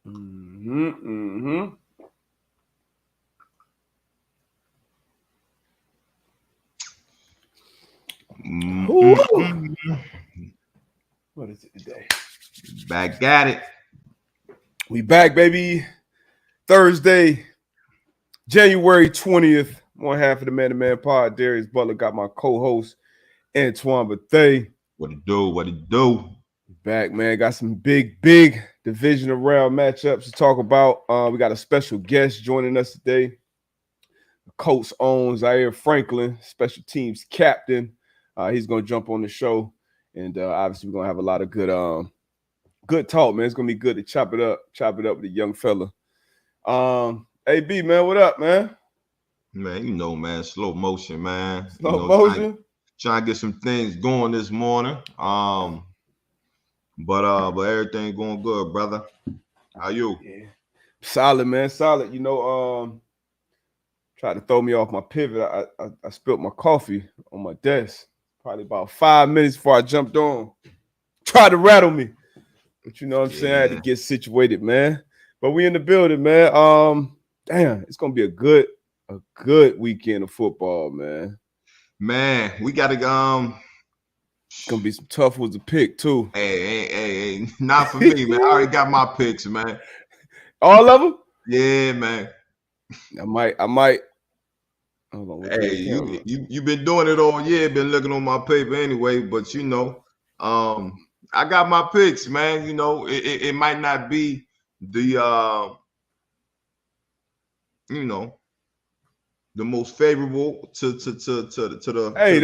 Mm-hmm. What is it today? Back at it. We back, baby. Thursday, January 20th. One half of the Man to Man Pod. Darius Butler got my co-host Antoine Bethea. What it do? What it do? Back, man. Got some big divisional round matchups to talk about. We got a special guest joining us today. The Colts own Zaire Franklin, special teams captain. He's gonna jump on the show, and obviously we're gonna have a lot of good talk, man. It's gonna be good to chop it up with the young fella. AB, man, what up, man? Man, man, slow motion, man. Slow motion. Trying to get some things going this morning. But everything going good, brother. How you? Yeah. Solid, man. Solid. Tried to throw me off my pivot. I spilled my coffee on my desk. Probably about 5 minutes before I jumped on. Tried to rattle me. But you know what I'm saying? I had to get situated, man. But we in the building, man. Damn, it's gonna be a good weekend of football, man. Man, we gotta It's gonna be some tough ones to pick too. Hey, not for me, man. I already got my picks, man. All of them? Yeah, man. I might. Hold on, hey, you been doing it all year. Been looking on my paper anyway, but I got my picks, man. It might not be the the most favorable to the. Hey,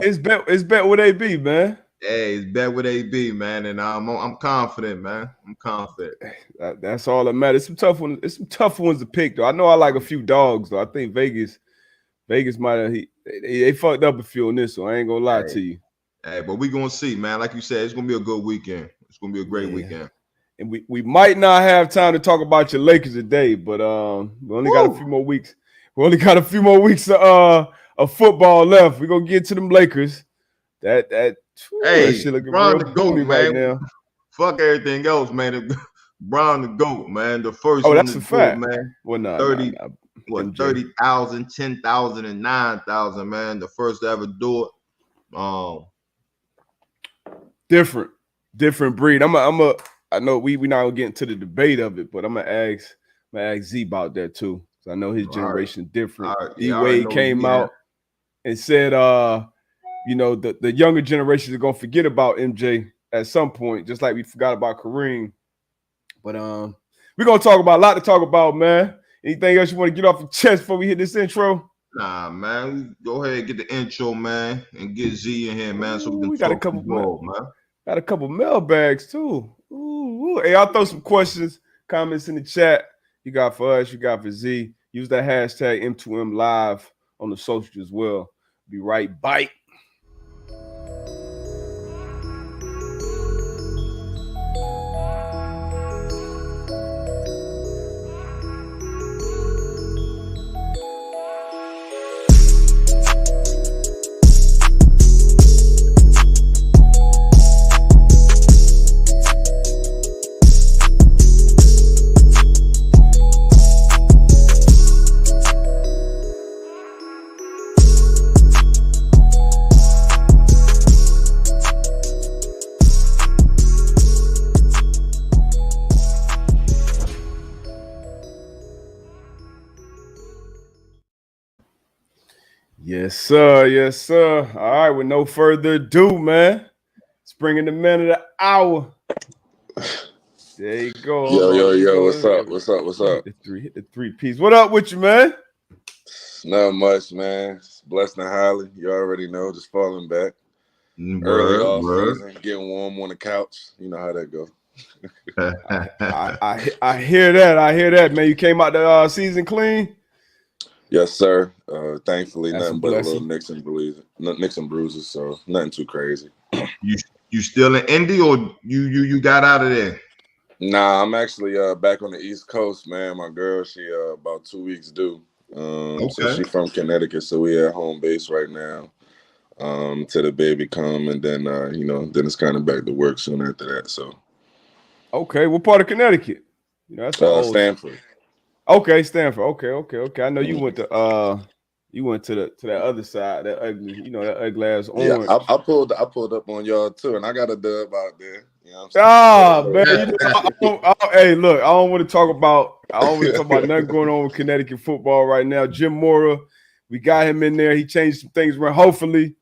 it's bet what they be, man. Hey, it's bet what they be, man, and I'm confident, man. I'm confident. That's all that matters. It's some tough ones to pick, though. I know I like a few dogs, though. I think Vegas might have they fucked up a few on this, so I ain't gonna lie to you. Hey, but we gonna see, man. Like you said, it's gonna be a good weekend. It's gonna be a great weekend. And we might not have time to talk about your Lakers today, but we only got a few more weeks. We only got a few more weeks of football left. We're gonna get to them Lakers. That shit looking real boomy right now. Fuck everything else, man. Brown the GOAT, man. The first one that's a fact, man. Well, no, 30,000, 10,000, and 9,000, man. The first to ever do it. Different breed. I know we not gonna get into the debate of it, but I'm gonna ask Z about that too. So I know his generation different. D-Wade came out and said, the younger generation is gonna forget about MJ at some point, just like we forgot about Kareem. But we're gonna talk about a lot to talk about, man. Anything else you want to get off your chest before we hit this intro? Nah, man. Go ahead and get the intro, man, and get Z in here, man. So we got a couple more, man. Got a couple mailbags too. Ooh. Hey, I'll throw some questions, comments in the chat. You got for us, you got for Z. Use that hashtag M2M Live on the social as well. Be right back. Yes, sir. All right, with no further ado, man. It's bringing the man of the hour. There you go. Yo, what's up? Hit the three piece. What up with you, man? Not much, man. It's blessed and highly. You already know, just falling back. Early off season, getting warm on the couch. You know how that goes. I hear that, man. You came out the season clean? Yes, sir. Thankfully, that's nothing but a little nicks and bruises, so nothing too crazy. You still in Indy, or you got out of there? Nah, I'm actually back on the East Coast, man. My girl, she about 2 weeks due. So she's from Connecticut, so we at home base right now. Till the baby come, and then then it's kind of back to work soon after that. So. Okay, what part of Connecticut? You know, that's old Stanford. Okay, Stanford. Okay. I know you went to that other side, that ugly ass orange. Yeah, I pulled up on y'all too, and I got a dub out there. You know what I'm saying? Man, hey, look, I don't want to talk about nothing going on with Connecticut football right now. Jim Mora, we got him in there. He changed some things around, hopefully.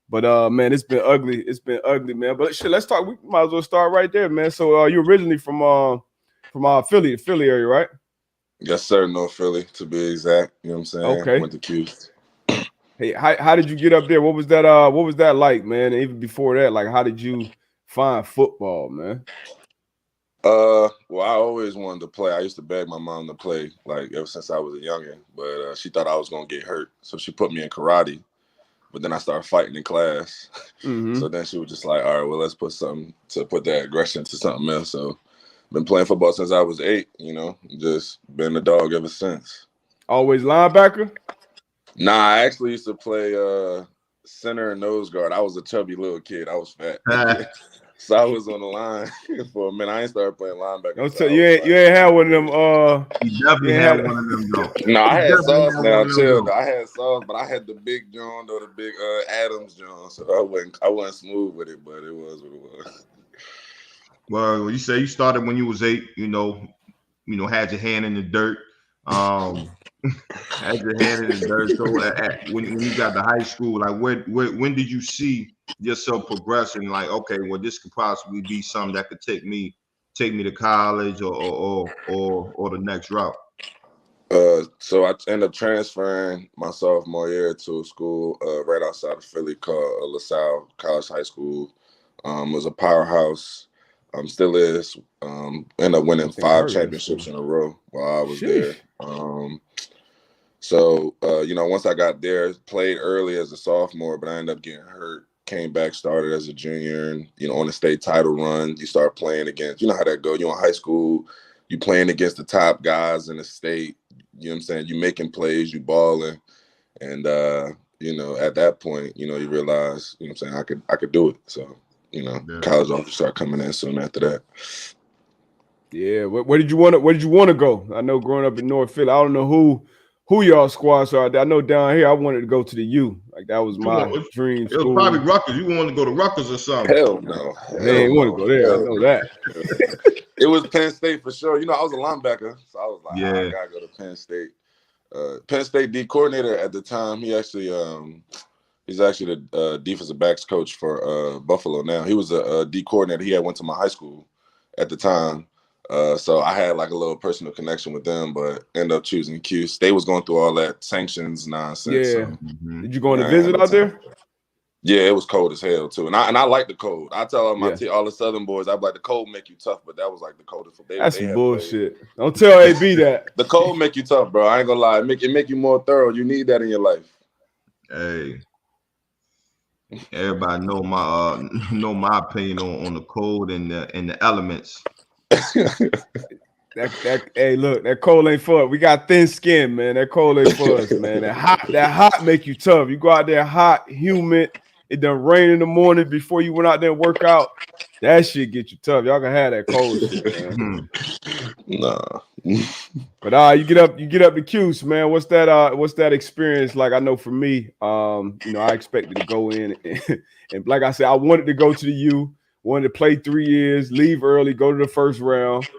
But man, it's been ugly. It's been ugly, man. But shit, let's talk. We might as well start right there, man. So you're originally from Philly area, right? Yes, sir. North Philly, to be exact. You know what I'm saying? Okay. Went to Q. Hey, how did you get up there? What was that like, man? And even before that, like, how did you find football, man? Well, I always wanted to play. I used to beg my mom to play, like, ever since I was a youngin'. But she thought I was gonna get hurt, so she put me in karate. But then I started fighting in class. Mm-hmm. So then she was just like, all right, well, let's put that aggression to something else. So been playing football since I was 8, you know, just been a dog ever since. Always linebacker? Nah, I actually used to play center and nose guard. I was a chubby little kid. I was fat. So I was on the line for a minute. I ain't started playing linebacker. Don't tell you ain't had one of them. You definitely had one of them though. No, I had sauce now. Chill. I had sauce, but I had the big John or the big Adams John. So I wasn't smooth with it, but it was what it was. Well, you say you started when you was 8. You know, had your hand in the dirt. Had your hand in the dirt. So when you got to high school, like when did you see yourself progressing? Like, okay, well, this could possibly be something that could take me to college or the next route. So I ended up transferring my sophomore year to a school right outside of Philly called LaSalle College High School. It was a powerhouse. Still is. Ended up winning 5 championships in a row while I was there. So once I got there, played early as a sophomore, but I ended up getting hurt. Came back, started as a junior, and on the state title run, you start playing against. You know how that go. You're in high school, you playing against the top guys in the state. You know what I'm saying? You making plays, you balling, and at that point, you realize, you know what I'm saying, I could do it. So, college offers start coming in soon after that. Yeah, where did you want to go? I know growing up in North Philly, I don't know who y'all squads are. I know down here, I wanted to go to the U. Like, that was my dream school. It was probably Rutgers. You wanted to go to Rutgers or something? Hell no. They ain't want to go there. I know that. It was Penn State for sure. I was a linebacker, so I was like, yeah, I gotta go to Penn State. Penn State D coordinator at the time, he's actually the defensive backs coach for Buffalo now. He was a D coordinator. He had went to my high school at the time. So I had like a little personal connection with them, but ended up choosing Q. State was going through all that sanctions nonsense. Yeah. So, Did you go on a visit out there? Yeah, it was cold as hell too, and I like the cold. I tell all the Southern boys, I'm like, the cold make you tough, but that was like the coldest. That's some bullshit. Don't tell AB that. The cold make you tough, bro. I ain't gonna lie. It make you more thorough. You need that in your life. Hey, everybody know my opinion on the cold and the elements. Hey, look, that cold ain't for us. We got thin skin, man. That cold ain't for us, man. That hot make you tough. You go out there hot, humid. It done rain in the morning before you went out there and work out. That shit get you tough. Y'all can have that cold shit, man. Nah. But you get up to Cuse, man. What's that experience like? I know for me, I expected to go in and like I said, I wanted to go to the U, wanted to play 3 years, leave early, go to the first round.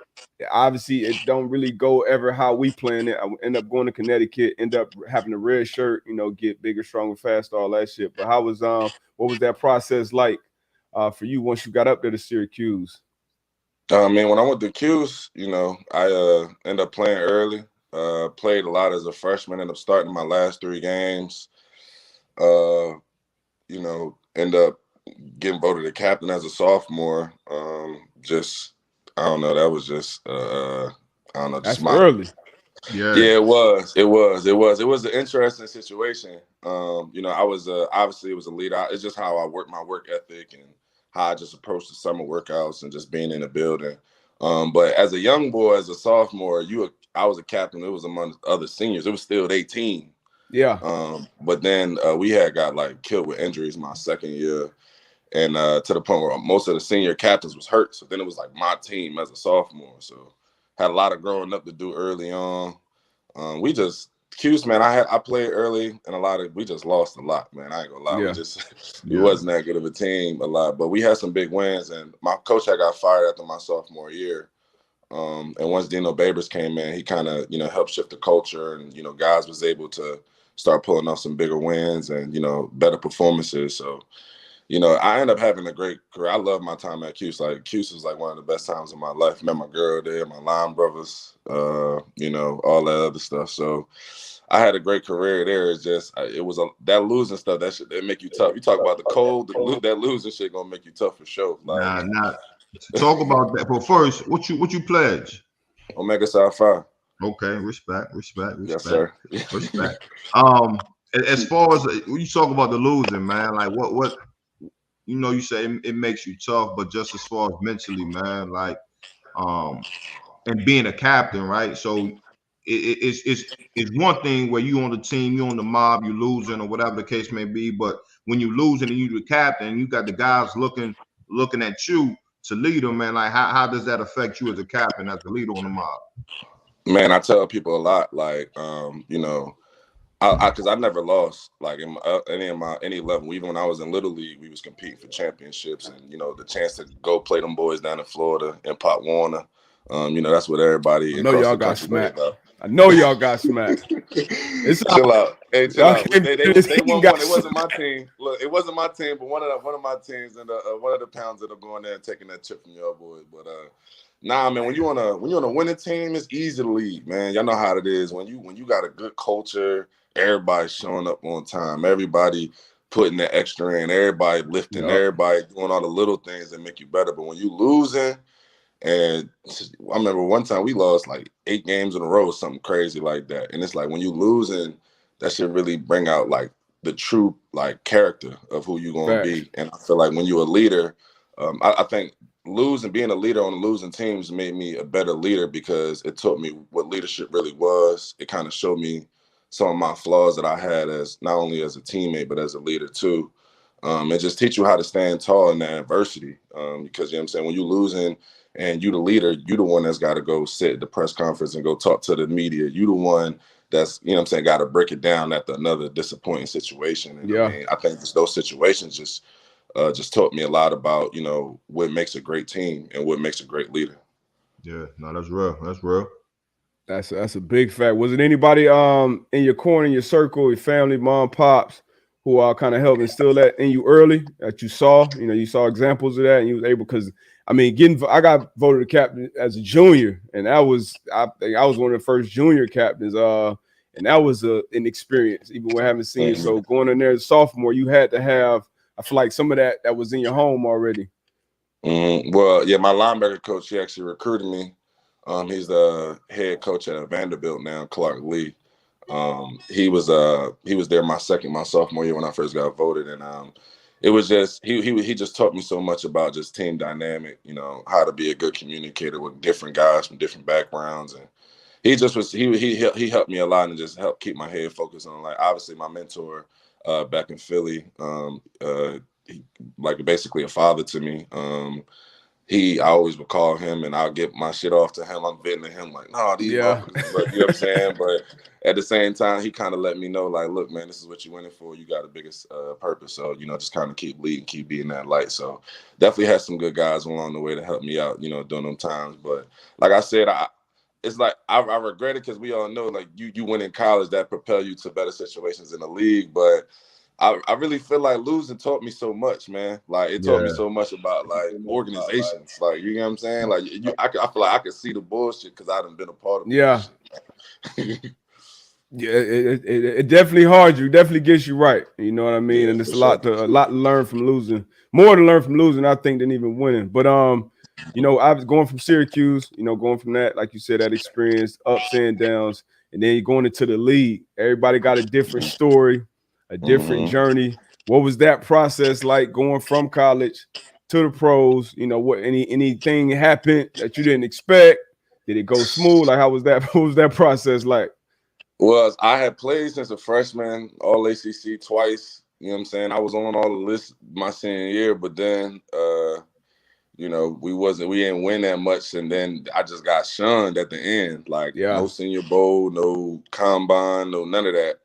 Obviously, it don't really go ever how we planned it. I end up going to Connecticut, end up having a red shirt, get bigger, stronger, faster, all that shit. But what was that process like for you once you got up there to Syracuse? Man, when I went to Cuse, I ended up playing early. Played a lot as a freshman. Ended up starting my last 3 games. End up getting voted a captain as a sophomore. I don't know. That was just I don't know. That's early. Yeah, it was. It was an interesting situation. I was obviously it was a lead out. It's just how I work my work ethic and how I just approached the summer workouts and just being in the building. But as a young boy, as a sophomore, I was a captain. It was among other seniors. It was still 18. Yeah. But then we had got like killed with injuries my second year. And to the point where most of the senior captains was hurt. So then it was like my team as a sophomore. So had a lot of growing up to do early on. We just Cuse, man. I played early, and we just lost a lot, man. I ain't gonna lie. Yeah. We wasn't that good of a team a lot, but we had some big wins. And my coach had got fired after my sophomore year. And once Dino Babers came in, he kind of, helped shift the culture, and, guys was able to start pulling off some bigger wins and, better performances. So, I ended up having a great career. I love my time at Cuse. Like, Cuse was like one of the best times of my life. Met my girl there, my line brothers, all that other stuff. So I had a great career there. It's just, that losing stuff, it make you tough. You talk about the cold, that losing shit gonna make you tough for sure. Like, talk about that. But first, what you pledge? Omega Psi Phi. Okay, respect. Yes, sir. Respect. As far as when you talk about the losing, man, like what you say it makes you tough, but just as far as mentally, man, like and being a captain, right? So it's one thing where you on the team, you on the mob, you losing or whatever the case may be, but when you losing and you the captain, and you got the guys looking at you to lead them, man, like how does that affect you as a captain, as the leader on the mob? Man, I tell people a lot, like, because I never lost, like in any level. Even when I was in Little League, we was competing for championships, and the chance to go play them boys down in Florida and Pop Warner. That's what everybody. I know y'all got smacked. I know y'all got smacked. Chill out. Hey, chill out. They won one. It wasn't my team. Look, it wasn't my team, but one of my teams and one of the pounds that are going there and taking that chip from your boys. But nah, man, when you on a winning team, it's easy to lead, man. Y'all know how it is. When you got a good culture, everybody showing up on time, everybody putting the extra in, everybody lifting, everybody doing all the little things that make you better. But when you losing, and I remember one time we lost like 8 games in a row, something crazy like that. And it's like when you losing, that should really bring out like the true like character of who you're gonna be. And I feel like when you're a leader, I think being a leader on the losing teams made me a better leader, because it taught me what leadership really was. It kind of showed me some of my flaws that I had as not only as a teammate but as a leader too. And just teach you how to stand tall in that adversity. Because I'm saying, when you're losing and you the leader, you the one that's got to go sit at the press conference and go talk to the media. You the one that's, got to break it down after another disappointing situation. And I mean, I think those situations just taught me a lot about, what makes a great team and what makes a great leader. Yeah, no, that's real. That's real. That's a big fact. Was it anybody in your corner, in your circle, your family, mom, pops, who are kind of helped instill that in you early, that you saw? You saw examples of that, and you was able, because I mean, I got voted the captain as a junior, and I think I was one of the first junior captains. And that was an experience, even when having seniors. So going in there as a sophomore, you had to have, I feel like, some of that was in your home already. Well, yeah, my linebacker coach, he actually recruited me. He's the head coach at Vanderbilt now, Clark Lee. He was there my sophomore year when I first got voted, and it was just he just taught me so much about just team dynamic, how to be a good communicator with different guys from different backgrounds, and he just was he helped me a lot and just helped keep my head focused on, like, obviously my mentor back in Philly, he, like, basically a father to me. I always would call him and I'll get my shit off to him. I'm venting to him like, no, these motherfuckers, but you know what I'm saying? But at the same time, he kind of let me know, like, look, man, this is what you went in for. You got a biggest purpose. So, just kind of keep leading, keep being that light. So definitely had some good guys along the way to help me out, during them times. But like I said, it's like I regret it, because we all know, like, you went in college, that propel you to better situations in the league. But I really feel like losing taught me so much, man. Like, it taught me so much about, like, organizations. Like, you know what I'm saying? Like, I feel like I could see the bullshit because I done been a part of it. Yeah, it definitely hard you. Definitely gets you right. You know what I mean? And it's a lot to learn from losing. More to learn from losing, I think, than even winning. But I was going from Syracuse, going from that, like you said, that experience, ups and downs, and then you're going into the league. Everybody got a different story, a different journey. What was that process like, going from college to the pros? Anything happened that you didn't expect? Did it go smooth? Like, how was that? What was that process like? Well, I had played since a freshman, all ACC twice. You know what I'm saying? I was on all the lists my senior year, but then, you know, we didn't win that much, and then I just got shunned at the end. Like no Senior Bowl, no combine, no none of that.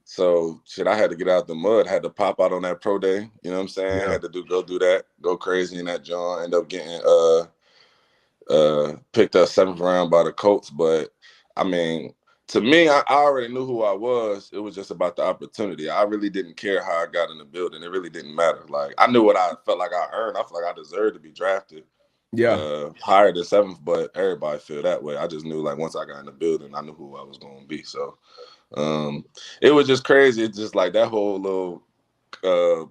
So shit, I had to get out the mud, had to pop out on that pro day. You know what I'm saying? Yeah. Had to go do that, go crazy in that joint, end up getting picked up 7th round by the Colts. But I mean, to me, I already knew who I was. It was just about the opportunity. I really didn't care how I got in the building. It really didn't matter. Like I knew what I felt like I earned. I felt like I deserved to be drafted. Higher than 7th, but everybody feel that way. I just knew like once I got in the building, I knew who I was going to be. So it was just crazy. It's just like that whole little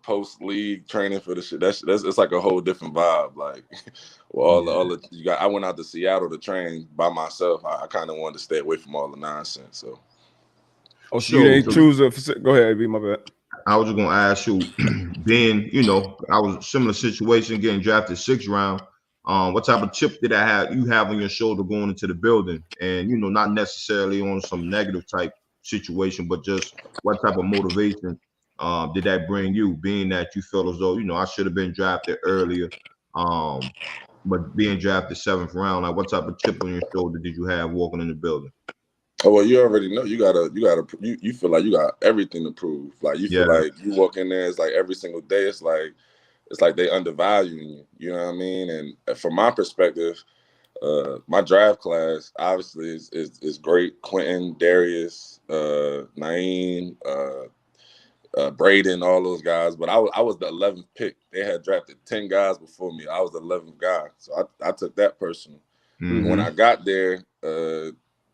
post league training for the shit. That's it's like a whole different vibe. Like all the you got. I went out to Seattle to train by myself. I kind of wanted to stay away from all the nonsense. So, so you didn't choose a. Go ahead, be my bad. I was just gonna ask you, being I was a similar situation, getting drafted 6th round. What type of chip did you have on your shoulder going into the building, and not necessarily on some negative type situation, but just what type of motivation did that bring you, being that you felt as though I should have been drafted earlier, but being drafted 7th round, like what type of chip on your shoulder did you have walking in the building? Oh well, you already know you feel like you got everything to prove. Like you feel like you walk in there, it's like every single day, it's like they undervaluing you. You know what I mean? And from my perspective, my draft class obviously is great. Quentin, Darius, Naeem, Braden, all those guys. But I was the 11th pick. They had drafted 10 guys before me. I was the 11th guy, so I took that personal. Mm-hmm. When I got there,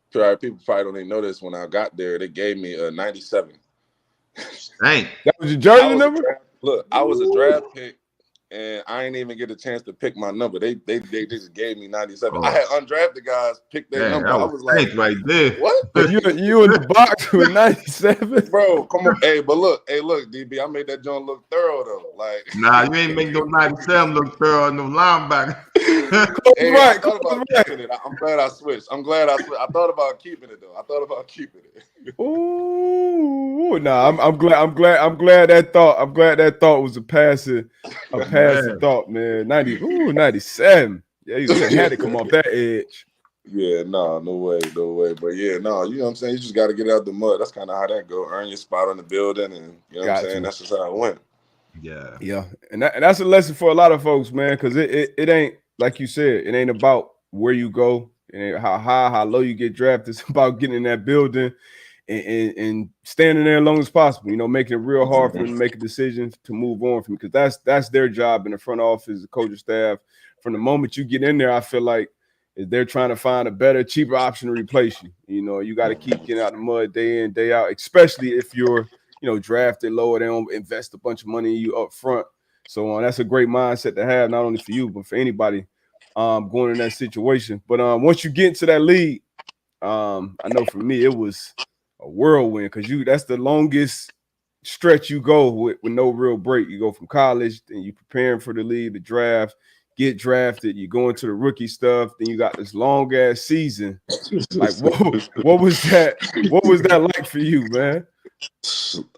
people probably don't even know this. When I got there, they gave me a 97. Dang, that was your jersey number. I was a draft pick. And I ain't even get a chance to pick my number. They just gave me 97. I had undrafted guys pick their number. I was like, right there. What? you in the box with 97? Bro, come on. Hey, look, DB, I made that joint look thorough though. Like, nah, you ain't make no 97 look thorough, no linebacker. I thought about keeping it. I'm glad I switched. I thought about keeping it though. Ooh, nah, I'm glad that thought was a passing thought, man. 97. Yeah, you had to come off that edge. Yeah, no way. But yeah, no, you know what I'm saying? You just got to get out the mud. That's kind of how that go. Earn your spot on the building, and you know what I'm saying? That's just how it went. Yeah. And that's a lesson for a lot of folks, man, because it ain't, like you said, it ain't about where you go. It ain't how high, how low you get drafted. It's about getting in that building and standing there as long as possible, making it real hard for them to make a decision to move on from, because that's their job in the front office, the coaching staff. From the moment you get in there, I feel like they're trying to find a better, cheaper option to replace you. You got to keep getting out the mud day in, day out, especially if you're, drafted lower. They don't invest a bunch of money in you up front. So that's a great mindset to have, not only for you, but for anybody going in that situation. But once you get into that league, I know for me, it was a whirlwind, because that's the longest stretch you go with no real break. You go from college, then you preparing for the league, the draft, get drafted, you go into the rookie stuff, then you got this long ass season. Like, what was that like for you, man?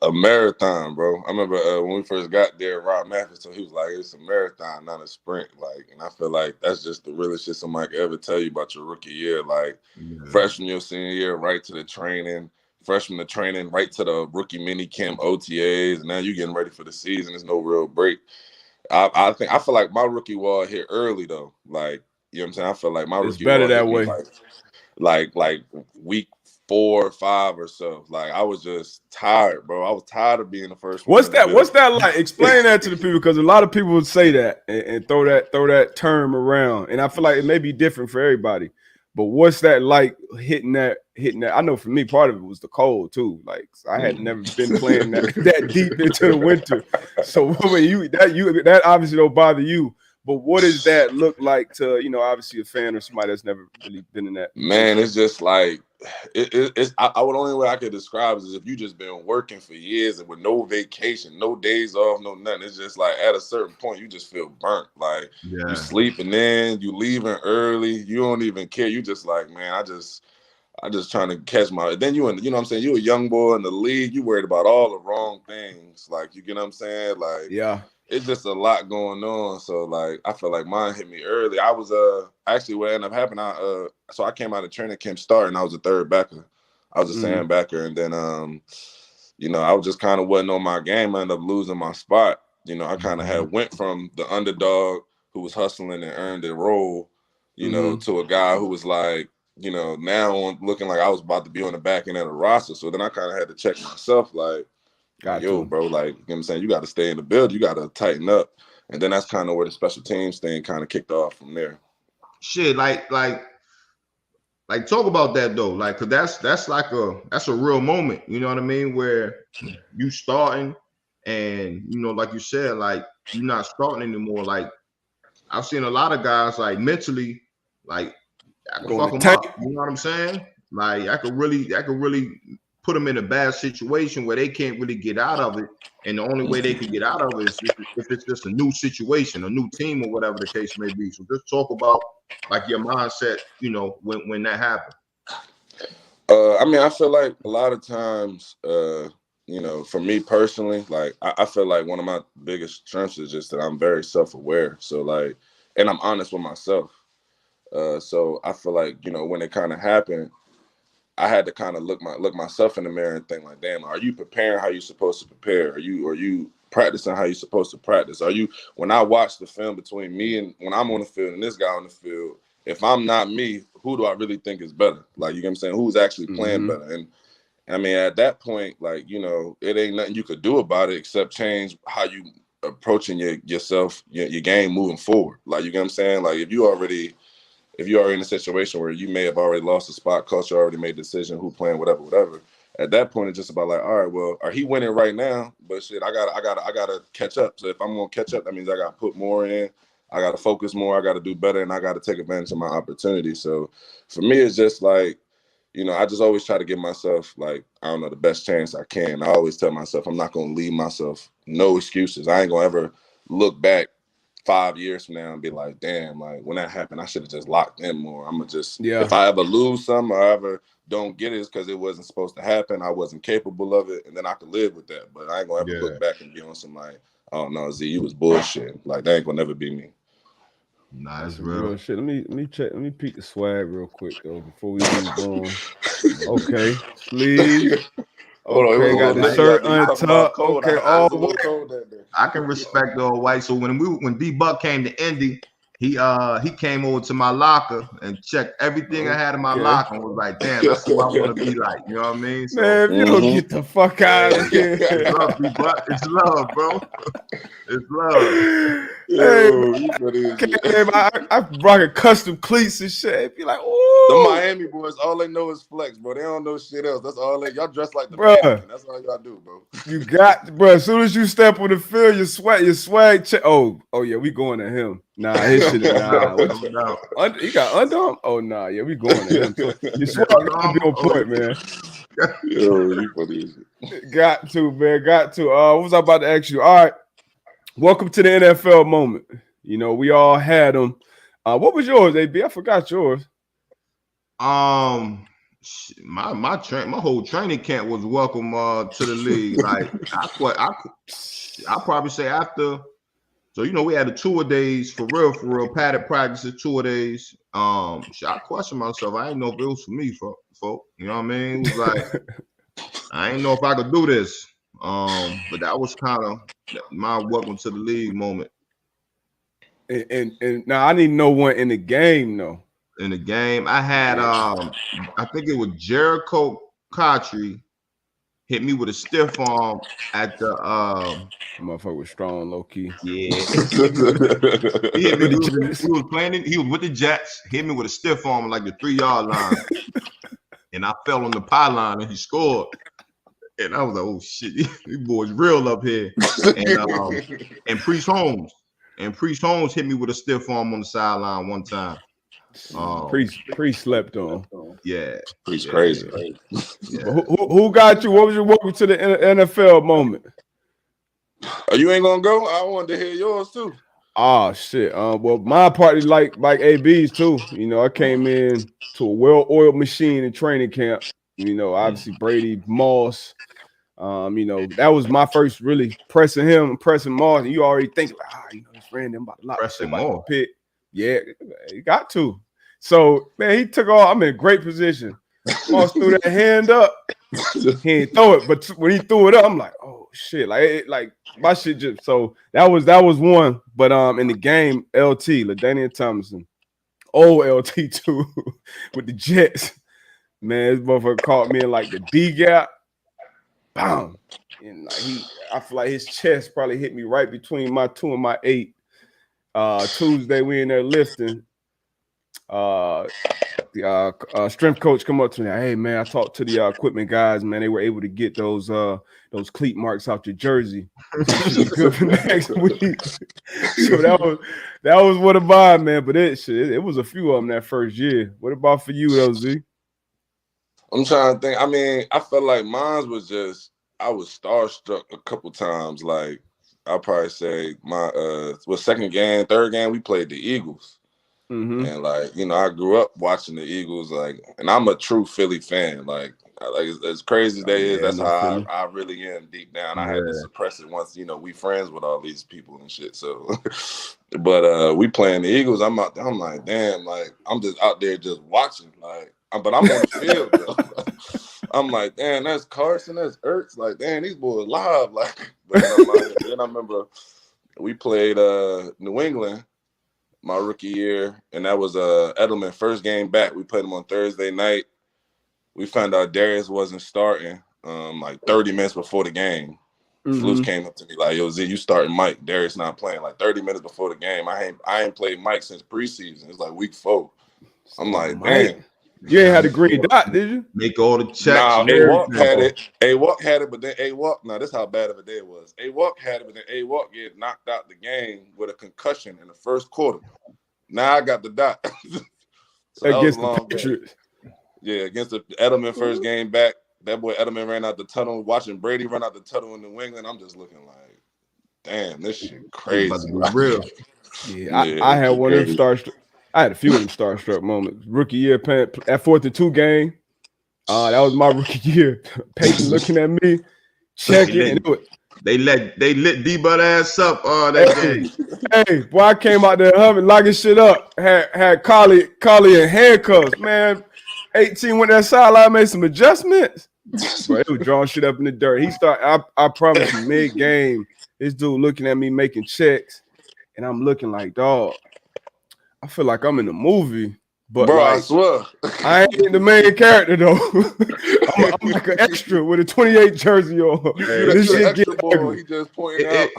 A marathon, bro. I remember when we first got there, Rob Mathis, so he was like, it's a marathon, not a sprint. Like, and I feel like that's just the realest shit somebody could ever tell you about your rookie year. Like, freshman year, senior year, right to the training, freshman to training, right to the rookie mini camp OTAs. And now you're getting ready for the season. There's no real break. I feel like my rookie wall hit early though. Like, you know what I'm saying? I feel like my rookie better wall that hit way. Like week 4 or 5 or so. Like, I was just tired, bro. I was tired of being the first one. What's that like? Explain that to the people, because a lot of people would say that and throw that term around. And I feel like it may be different for everybody. But what's that like, hitting that? I know for me, part of it was the cold too. Like, I had never been playing that deep into the winter. So that obviously don't bother you. But what does that look like to, obviously a fan or somebody that's never really been in that? Man, it's just like it's. I would, only way I could describe it is if you just been working for years and with no vacation, no days off, no nothing. It's just like at a certain point you just feel burnt. Like you sleeping in, you leaving early, you don't even care. You just like, man, I just trying to catch my. Then you know what I'm saying? You a young boy in the league. You worried about all the wrong things. Like, you get what I'm saying? Like, it's just a lot going on. So like I feel like mine hit me early. I was actually what ended up happening. So I came out of training camp starting. I was a third backer. I was a sandbacker, and then I was just kind of wasn't on my game. I ended up losing my spot. I kind of had went from the underdog who was hustling and earned a role, to a guy who was like, now looking like I was about to be on the back end of the roster. So then I kind of had to check myself, like, yo, bro, like, you know what I'm saying? You got to stay in the build. You got to tighten up. And then that's kind of where the special teams thing kind of kicked off from there. Shit, like talk about that though, like, cause that's a real moment. You know what I mean? Where you starting, and like you said, like you're not starting anymore. Like I've seen a lot of guys like mentally, like I can fuck them up. You know what I'm saying? Like I could really put them in a bad situation where they can't really get out of it, and the only way they can get out of it is if it's just a new situation, a new team, or whatever the case may be. So just talk about like your mindset, when that happened. I mean, I feel like a lot of times, for me personally, like I feel like one of my biggest strengths is just that I'm very self-aware. So like, and I'm honest with myself. So I feel like, when it kind of happened, I had to kind of look myself in the mirror and think like, damn, are you preparing how you're supposed to prepare? Are you practicing how you're supposed to practice? When I watch the film between me and when I'm on the field and this guy on the field, if I'm not me, who do I really think is better? Like, you know what I'm saying? Who's actually playing better? And I mean, at that point, like, it ain't nothing you could do about it except change how you approaching yourself, your game moving forward. Like, you know what I'm saying? Like, if you are in a situation where you may have already lost a spot, culture already made a decision, who playing, whatever. At that point, it's just about like, all right, well, are he winning right now? But shit, I gotta catch up. So if I'm gonna catch up, that means I gotta put more in. I gotta focus more. I gotta do better, and I gotta take advantage of my opportunity. So for me, it's just like, I just always try to give myself like, I don't know, the best chance I can. I always tell myself I'm not gonna leave myself no excuses. I ain't gonna ever look back 5 years from now and be like, damn, like when that happened, I should have just locked in more. I'm gonna just, if I ever lose something or I ever don't get it, it's because it wasn't supposed to happen. I wasn't capable of it, and then I could live with that. But I ain't gonna ever look back and be on some like, oh no, Z, you was bullshit. Like that ain't gonna never be me. Nah, that's real shit. Let me check. Let me peek the swag real quick though before we move on. Okay, sleeve. Okay, got the shirt untucked. Okay, all white. I can respect all white. So when D-Buck came to Indy, he came over to my locker and checked everything I had in my locker and was like, damn, that's who I want to be like. You know what I mean? So, man, if you don't get the fuck out of here. It's love, D-Buck. It's love, bro. It's love. Hey, I brought a custom cleats and shit. Be like, oh, the Miami boys, all they know is flex, bro. They don't know shit else. That's all y'all dress like the mannequin. That's all y'all do, bro. You got, bro. As soon as you step on the field, your swag check. Oh yeah, we going to him. Nah, his shit. Nah, he got underarm. Oh nah, yeah, we going to him. Your swag got to be on point, man. Yo, you funny. Got to, man. Got to. What was I about to ask you? All right. Welcome to the NFL moment. We all had them. What was yours, AB? I forgot yours. My whole training camp was welcome to the league. Like I probably say after. So we had the 2 days for real, padded practices, 2 days. I questioned myself. I didn't know if it was for me, folk. You know what I mean? It was like I didn't know if I could do this. But that was kind of my welcome to the league moment. And now I need to know one in the game though. In the game, I had I think it was Jericho Cotry hit me with a stiff arm at the motherfucker was strong, low key. Yeah. He was with the Jets, hit me with a stiff arm like the 3-yard line. And I fell on the pylon and he scored. And I was like, oh shit, these boys real up here. And Priest Holmes hit me with a stiff arm on the sideline one time. Priest slept on. Yeah. Priest crazy. Yeah. Who got you? What was your welcome to the NFL moment? You ain't gonna go? I wanted to hear yours too. Oh shit. Well, my party like AB's too. I came in to a well-oiled machine in training camp. Obviously Brady, Moss, That was my first really pressing Mars, and you already think like, his friend them about to lock pressing more pick. Yeah, he got to. So man, he took off. I'm in great position. Moss threw that hand up. He ain't throw it, but when he threw it up, I'm like, oh shit! Like my shit just. So that was one. But in the game, LT LaDainian Tomlinson, old LT too, with the Jets. Man, this motherfucker caught me in like the B gap. Bam. And like I feel like his chest probably hit me right between my 2 and my 8. Tuesday, we in there lifting. The strength coach come up to me. Hey man, I talked to the equipment guys. Man, they were able to get those cleat marks out your jersey. So good for next week. So that was one of mine, man. But it was a few of them that first year. What about for you, though, Z? I'm trying to think. I mean, I felt like mine was just I was starstruck a couple times. Like I'll probably say my second game, third game, we played the Eagles. Mm-hmm. And like, I grew up watching the Eagles, like, and I'm a true Philly fan. Like as crazy as that is, that's how I really am deep down. I had to suppress it once, we friends with all these people and shit. So but we playing the Eagles, I'm like, damn, like I'm just out there just watching, like, but I'm on the field though. I'm like, damn, that's Carson, that's Ertz, like, damn, these boys live, like. But then I remember we played New England my rookie year, and that was Edelman first game back. We played him on Thursday night. We found out Darius wasn't starting like 30 minutes before the game. Mm-hmm. Flus came up to me like, yo, Z, you starting Mike. Darius not playing. Like 30 minutes before the game. I ain't played Mike since preseason. It's like week 4. I'm like, damn. You ain't had a green dot, did you? Make all the checks. Nah, A-Walk had it, but then A-Walk, now this is how bad of a day it was. A-Walk had it, but then A-Walk get knocked out the game with a concussion in the first quarter. Now I got the dot. So against the Patriots. Yeah, against the Edelman first game back. That boy Edelman ran out the tunnel. Watching Brady run out the tunnel in New England, I'm just looking like, damn, this shit crazy. Real. Yeah, I had one of them starstruck. I had a few of them starstruck moments. Rookie year, at 4th and 2 game. That was my rookie year. Peyton looking at me, checking. They lit D-Bud ass up that game. Hey, boy, I came out there humming, locking shit up. Had Collie in handcuffs, man. 18 went that sideline, made some adjustments. Bro, it was drawing shit up in the dirt. He started, I promise you, mid-game, this dude looking at me making checks, and I'm looking like, dog, I feel like I'm in a movie. But bro, like, I swear. I ain't the main character though. I'm like an extra with a 28 jersey on. This shit get ugly. He just pointed out.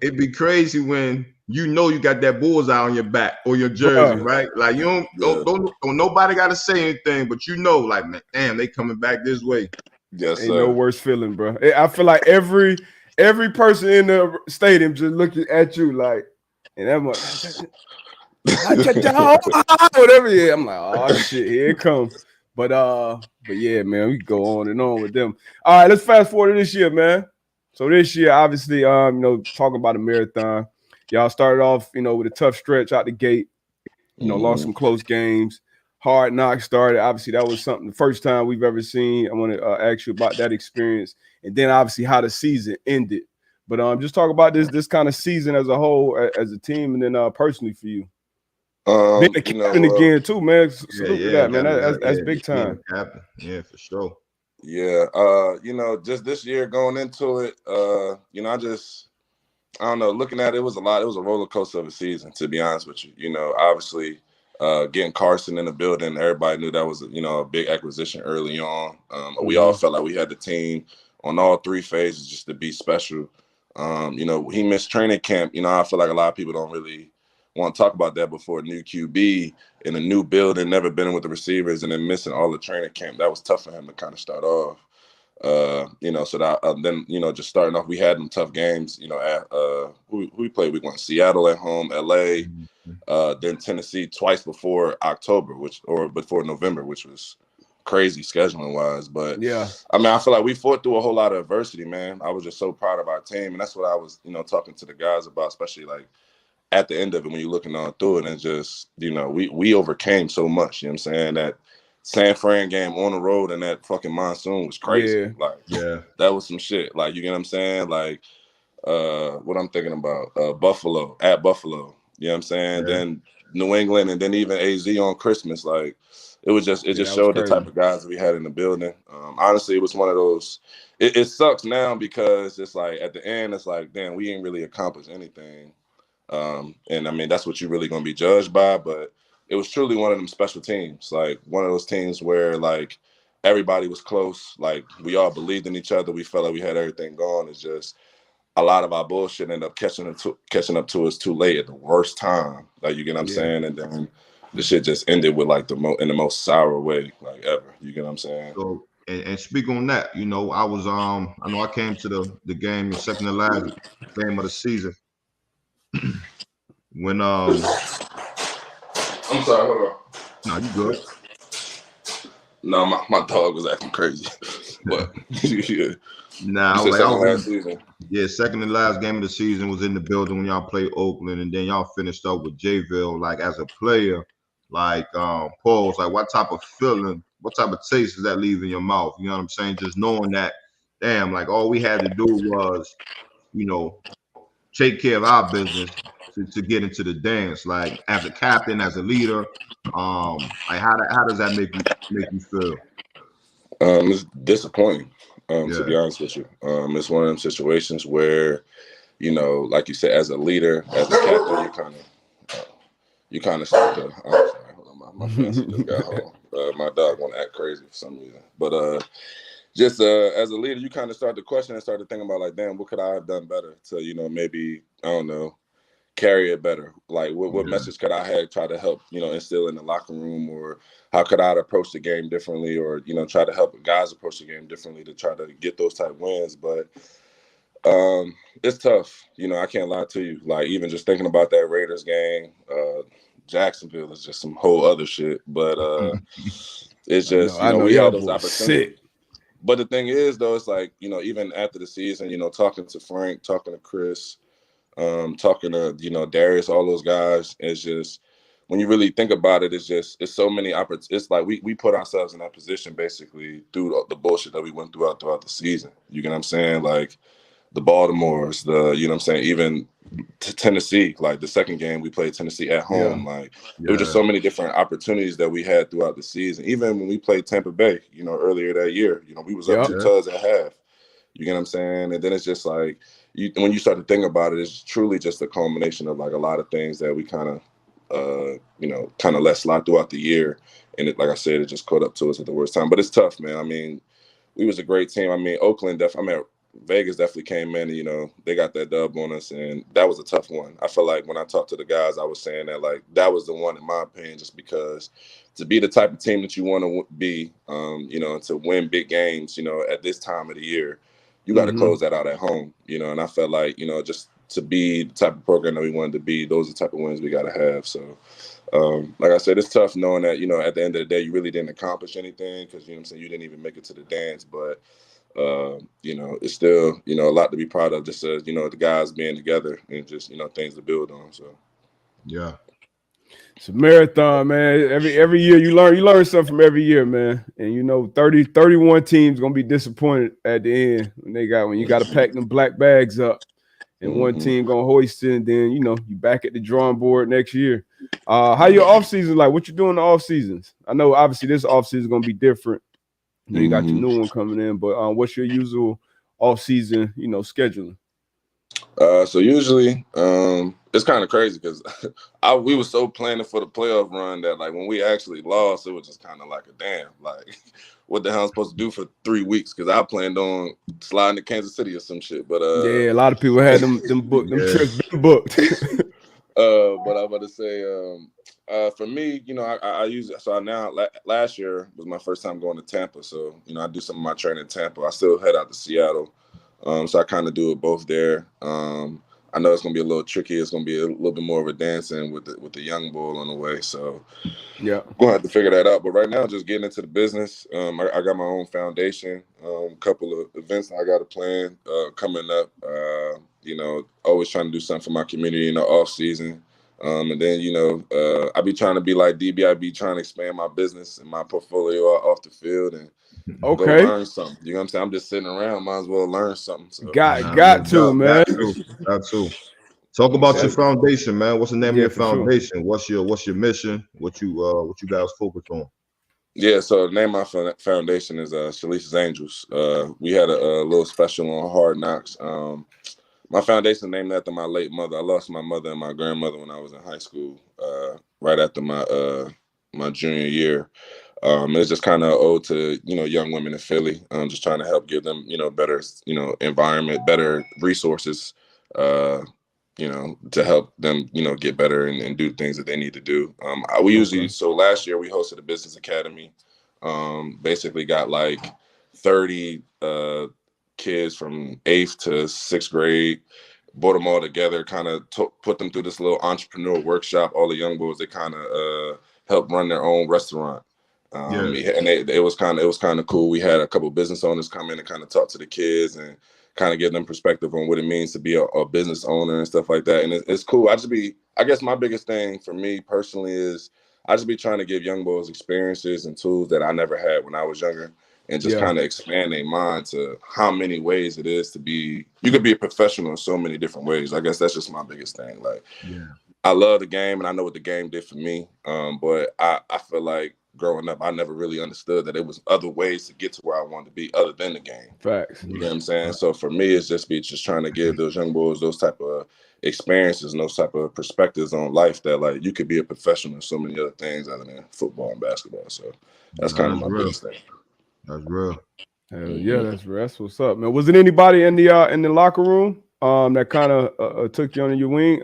It'd be crazy when you got that bullseye on your back or your jersey, right? Like you don't nobody got to say anything, but like, man, damn, they coming back this way. Yes, ain't no worse feeling, bro. I feel like every person in the stadium just looking at you like, and that much. Whatever, yeah. I'm like, oh shit, here it comes. But yeah, man, we go on and on with them. All right, let's fast forward to this year, man. So this year, obviously, talking about a marathon. Y'all started off, with a tough stretch out the gate. Lost some close games. Hard Knocks started. Obviously, that was something the first time we've ever seen. I want to ask you about that experience, and then obviously how the season ended. But just talk about this kind of season as a whole, as a team, and then personally for you. Being a captain again too, man. Salute to that, man. That's big time. Yeah, for sure. Yeah, just this year going into it, I don't know. Looking at it, it was a lot. It was a roller coaster of a season, to be honest with you. Obviously, getting Carson in the building, everybody knew that was a big acquisition early on. We all felt like we had the team on all 3 phases just to be special. He missed training camp. I feel like a lot of people don't really want to talk about that before a new QB in a new building, never been in with the receivers, and then missing all the training camp. That was tough for him to kind of start off. So that then just starting off, we had them tough games. Who we played week 1? Seattle at home, LA, then Tennessee twice before before November, which was crazy scheduling wise. But yeah, I mean, I feel like we fought through a whole lot of adversity, man. I was just so proud of our team, and that's what I was talking to the guys about, especially like at the end of it when you're looking on through it, and just we overcame so much. You know what I'm saying? That San Fran game on the road and that fucking monsoon was crazy. That was some shit. Like, you get what I'm saying? Like, what I'm thinking about, Buffalo, at Buffalo. You know what I'm saying? Then New England, and then even AZ on Christmas. Like, it just showed the type of guys that we had in the building. Honestly, it was one of those. It sucks now because it's like at the end, it's like, damn, we ain't really accomplished anything. And I mean, that's what you're really gonna be judged by. But it was truly one of them special teams, like one of those teams where like everybody was close, like we all believed in each other. We felt like we had everything going. It's just a lot of our bullshit ended up catching up to us too late at the worst time. Like, you get what I'm saying? And then the shit just ended with like in the most sour way like ever. You get what I'm saying? So and speak on that. You know, I was I know I came to the game, the second to last game of the season. When I'm sorry, hold on. No, you good. No, my dog was acting crazy. But yeah. Nah, second to last game of the season was in the building when y'all played Oakland, and then y'all finished up with Jayville. Like, as a player, like Paul was like, what type of feeling, what type of taste does that leave in your mouth? You know what I'm saying? Just knowing that, damn, like all we had to do was, you know, take care of our business to get into the dance. Like, as a captain, as a leader, like how does that make you feel? It's disappointing, to be honest with you. It's one of them situations where, you know, like you said, as a leader, as a captain, you kind of start to. I'm sorry, hold on, my fiance just got home. My dog want to act crazy for some reason, but just as a leader, you kind of start to question and start to think about, like, damn, what could I have done better to, you know, maybe, I don't know, carry it better? Like, what message could I have tried to help, you know, instill in the locker room, or how could I approach the game differently, or, you know, try to help guys approach the game differently to try to get those type wins. But it's tough. You know, I can't lie to you. Like, even just thinking about that Raiders game, Jacksonville is just some whole other shit. But it's just, you know, we had those opportunities. But the thing is, though, it's like, you know, even after the season, you know, talking to Frank, talking to Chris, talking to, you know, Darius, all those guys, it's just, when you really think about it, it's so many opportunities. It's like we put ourselves in that position basically through the bullshit that we went throughout the season. You get what I'm saying? Like, the Baltimores, you know what I'm saying, even Tennessee, like the second game we played Tennessee at home. Like, there were just so many different opportunities that we had throughout the season. Even when we played Tampa Bay, you know, earlier that year, you know, we was up 2 tugs at half. You get what I'm saying? And then it's just like, when you start to think about it, it's truly just a culmination of like a lot of things that we kind of, you know, kind of let slide throughout the year. And it, like I said, it just caught up to us at the worst time. But it's tough, man. I mean, we was a great team. I mean, Vegas definitely came in and, you know, they got that dub on us, and that was a tough one. I feel like when I talked to the guys, I was saying that, like, that was the one, in my opinion, just because to be the type of team that you want to be, you know, and to win big games, you know, at this time of the year, you got to close that out at home, you know. And I felt like, you know, just to be the type of program that we wanted to be, those are the type of wins we got to have. So, like I said, it's tough knowing that, you know, at the end of the day, you really didn't accomplish anything because, you know what I'm saying, you didn't even make it to the dance. But you know, it's still, you know, a lot to be proud of, just as, you know, the guys being together and just, you know, things to build on. So yeah, it's a marathon, man. Every year you learn something from every year, man. And, you know, 31 teams gonna be disappointed at the end when you got to pack them black bags up, and one team gonna hoist it, and then, you know, you back at the drawing board next year. How your off season like? What you doing in the off seasons? I know obviously this off season is gonna be different. You know, you got your new one coming in, but what's your usual off-season, you know, scheduling? So usually, it's kind of crazy because we were so planning for the playoff run that, like, when we actually lost, it was just kind of like a damn, like, what the hell I'm supposed to do for 3 weeks? Because I planned on sliding to Kansas City or some shit. But yeah, a lot of people had them trips been booked. But I'm about to say, for me, you know, I use it. So last year was my first time going to Tampa. So, you know, I do some of my training in Tampa. I still head out to Seattle. So I kind of do it both there. I know it's gonna be a little tricky. It's gonna be a little bit more of a dancing with the young bull on the way. So yeah, gonna have to figure that out. But right now, just getting into the business. I got my own foundation. A couple of events I got to plan coming up. You know, always trying to do something for my community in the off season. And then, I be trying to be like DB. I be trying to expand my business and my portfolio off the field and go learn something. You know what I'm saying? I'm just sitting around. Might as well learn something. So. Got to, man. Got to. Talk about your foundation, man. What's the name of your foundation? Sure. What's your mission? What you guys focus on? Yeah, so the name of my foundation is Shalice's Angels. We had a little special on Hard Knocks. My foundation named after my late mother. I lost my mother and my grandmother when I was in high school, right after my junior year. It's just kind of ode to, young women in Philly. Just trying to help give them, better, environment, better resources, to help them, get better and do things that they need to do. So last year we hosted a business academy. Basically got like 30 kids from 8th to 6th grade, brought them all together, kind of put them through this little entrepreneur workshop. All the young boys, they kind of helped run their own restaurant. And it was kind of cool. We had a couple business owners come in and kind of talk to the kids and kind of give them perspective on what it means to be a business owner and stuff like that. And it's cool. I guess my biggest thing for me personally is I just be trying to give young boys experiences and tools that I never had when I was younger, and just kind of expand their mind to how many ways it is to be. You could be a professional in so many different ways. I guess that's just my biggest thing. Like, I love the game and I know what the game did for me. But I feel like growing up, I never really understood that it was other ways to get to where I wanted to be other than the game. Facts. You know what I'm saying? So for me, it's just trying to give those young boys those type of experiences and those type of perspectives on life that, like, you could be a professional in so many other things other than football and basketball. So that's kind of my biggest thing. That's real. Yeah, that's real. That's what's up, man. Was it anybody in the locker room that kind of took you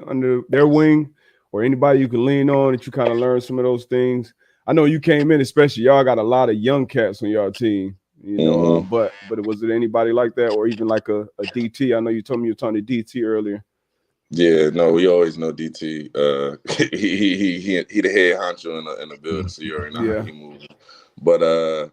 under their wing, or anybody you can lean on that you kind of learned some of those things? I know you came in, especially y'all got a lot of young cats on your team, but was it anybody like that, or even like a DT? I know you told me you were talking to DT earlier. Yeah, no, we always know DT. He the head honcho in the building, so you already know how he moves. But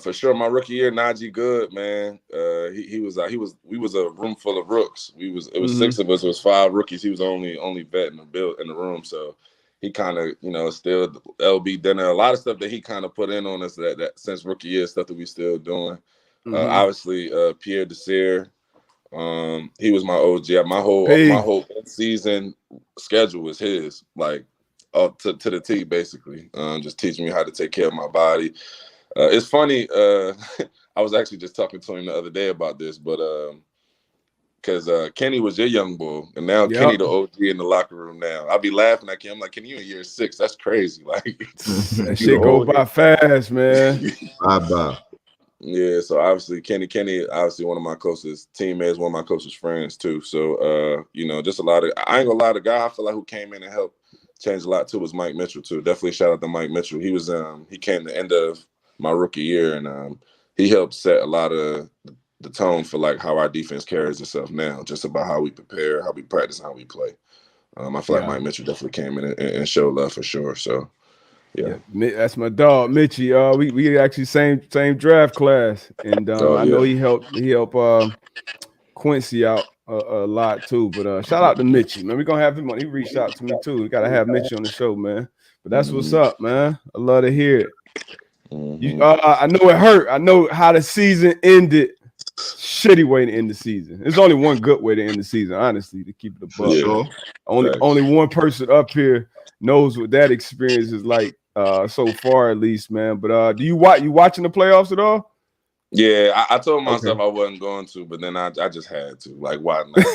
for sure, my rookie year, Najee Good, man. We was a room full of rooks. It was 6 of us. It was 5 rookies. He was only vet in the room. So he kind of, still LB dinner. A lot of stuff that he kind of put in on us that since rookie year, stuff that we still doing. Obviously, Pierre Desir. He was my OG. My whole season schedule was his, like to the T, basically. Just teaching me how to take care of my body. It's funny. I was actually just talking to him the other day about this, but because Kenny was your young bull, and now Kenny the OG in the locker room. Now I'll be laughing at Kenny. I'm like, Kenny, you in year 6? That's crazy. Like that shit go by fast, man. Bye. Yeah, so obviously Kenny, obviously one of my closest teammates, one of my closest friends too. So just a lot of, I ain't gonna lie, the guy I feel like who came in and helped change a lot too was Mike Mitchell too. Definitely shout out to Mike Mitchell. He was he came the end of my rookie year, and he helped set a lot of the tone for like how our defense carries itself now, just about how we prepare, how we practice, how we play. I feel like Mike Mitchell definitely came in and showed love for sure. So. Yeah, that's my dog, Mitchie. We actually same draft class, and I know he helped Quincy out a lot too. But shout out to Mitchie, man. We're gonna have him on. He reached out to me too. We gotta have Mitchie on the show, man. But that's what's up, man. I love to hear it. I know it hurt. I know how the season ended. Shitty way to end the season. There's only one good way to end the season, honestly, to keep it a buck. Sure. Only one person up here knows what that experience is like. So far at least, man. But do you watching the playoffs at all? Yeah, I told myself I wasn't going to, but then I just had to. Like, why not?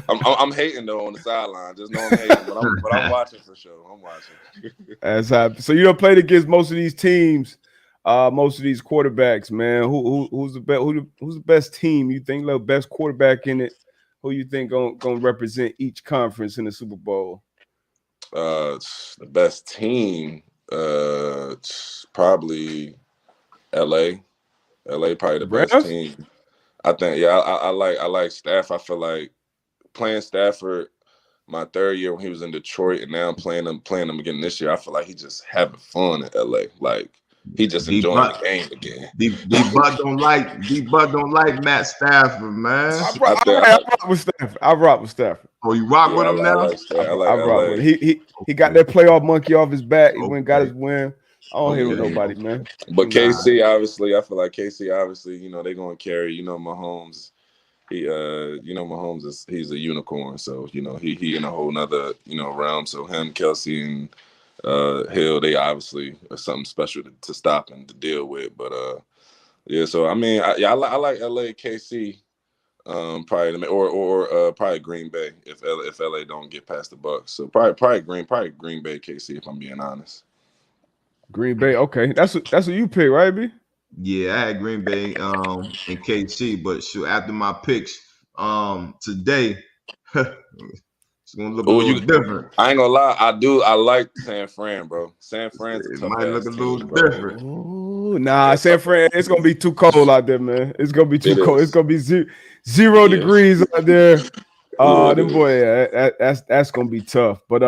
I'm hating though on the sideline. Just know I'm hating, but I'm watching for sure. I'm watching. So you don't play against most of these teams, most of these quarterbacks, man. Who's the best team you think? The best quarterback in it? Who you think gonna represent each conference in the Super Bowl? The best team. Probably LA probably the best team. I think. I like Stafford. I feel like playing Stafford my 3rd year when he was in Detroit, and now I'm playing him again this year. I feel like he just having fun in LA. Like he just enjoying the game again. D-Bud don't like Matt Stafford, man. I rock with Stafford. Oh, you rock with him now? I rock with him. He got that playoff monkey off his back. He went and got his win. I don't hate with nobody, man. But KC, obviously, I feel like KC, obviously, they're going to carry, Mahomes. Mahomes he's a unicorn. So, he in a whole nother, realm. So him, Kelsey, and Hill, they obviously are something special to stop and to deal with. But, yeah, so, I mean, I like LA, KC. Probably or probably Green Bay if LA don't get past the Bucks. So probably Green Bay, KC, if I'm being honest. Green Bay, okay. That's what you pick, right, B? Yeah, I had Green Bay and KC, but after my picks today, it's gonna look a little different. I ain't gonna lie, I like San Fran, bro. San Fran's a tough might look a little different. Ooh, nah, San Fran, it's gonna be too cold out there, man. It's gonna be too cold. It's gonna be 0 degrees out there. Them boy, that's gonna be tough. But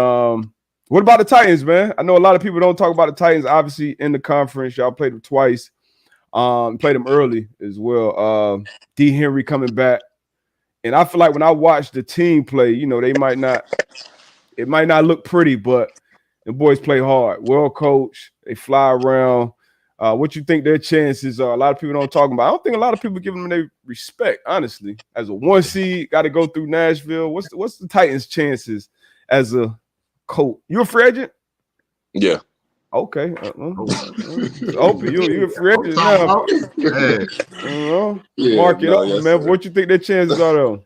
what about the Titans, man? I know a lot of people don't talk about the Titans. Obviously, in the conference, y'all played them twice. Played them early as well. D. Henry coming back. And I feel like when I watch the team play, it might not look pretty, but the boys play hard. Well coached. They fly around. What you think their chances are? A lot of people don't talk about. I don't think a lot of people give them their respect, honestly. As a 1 seed, got to go through Nashville. What's the Titans' chances as a coach? You a free agent? Yeah. Okay. Open. You a free agent now. Mark it up, man. What you think their chances are, though?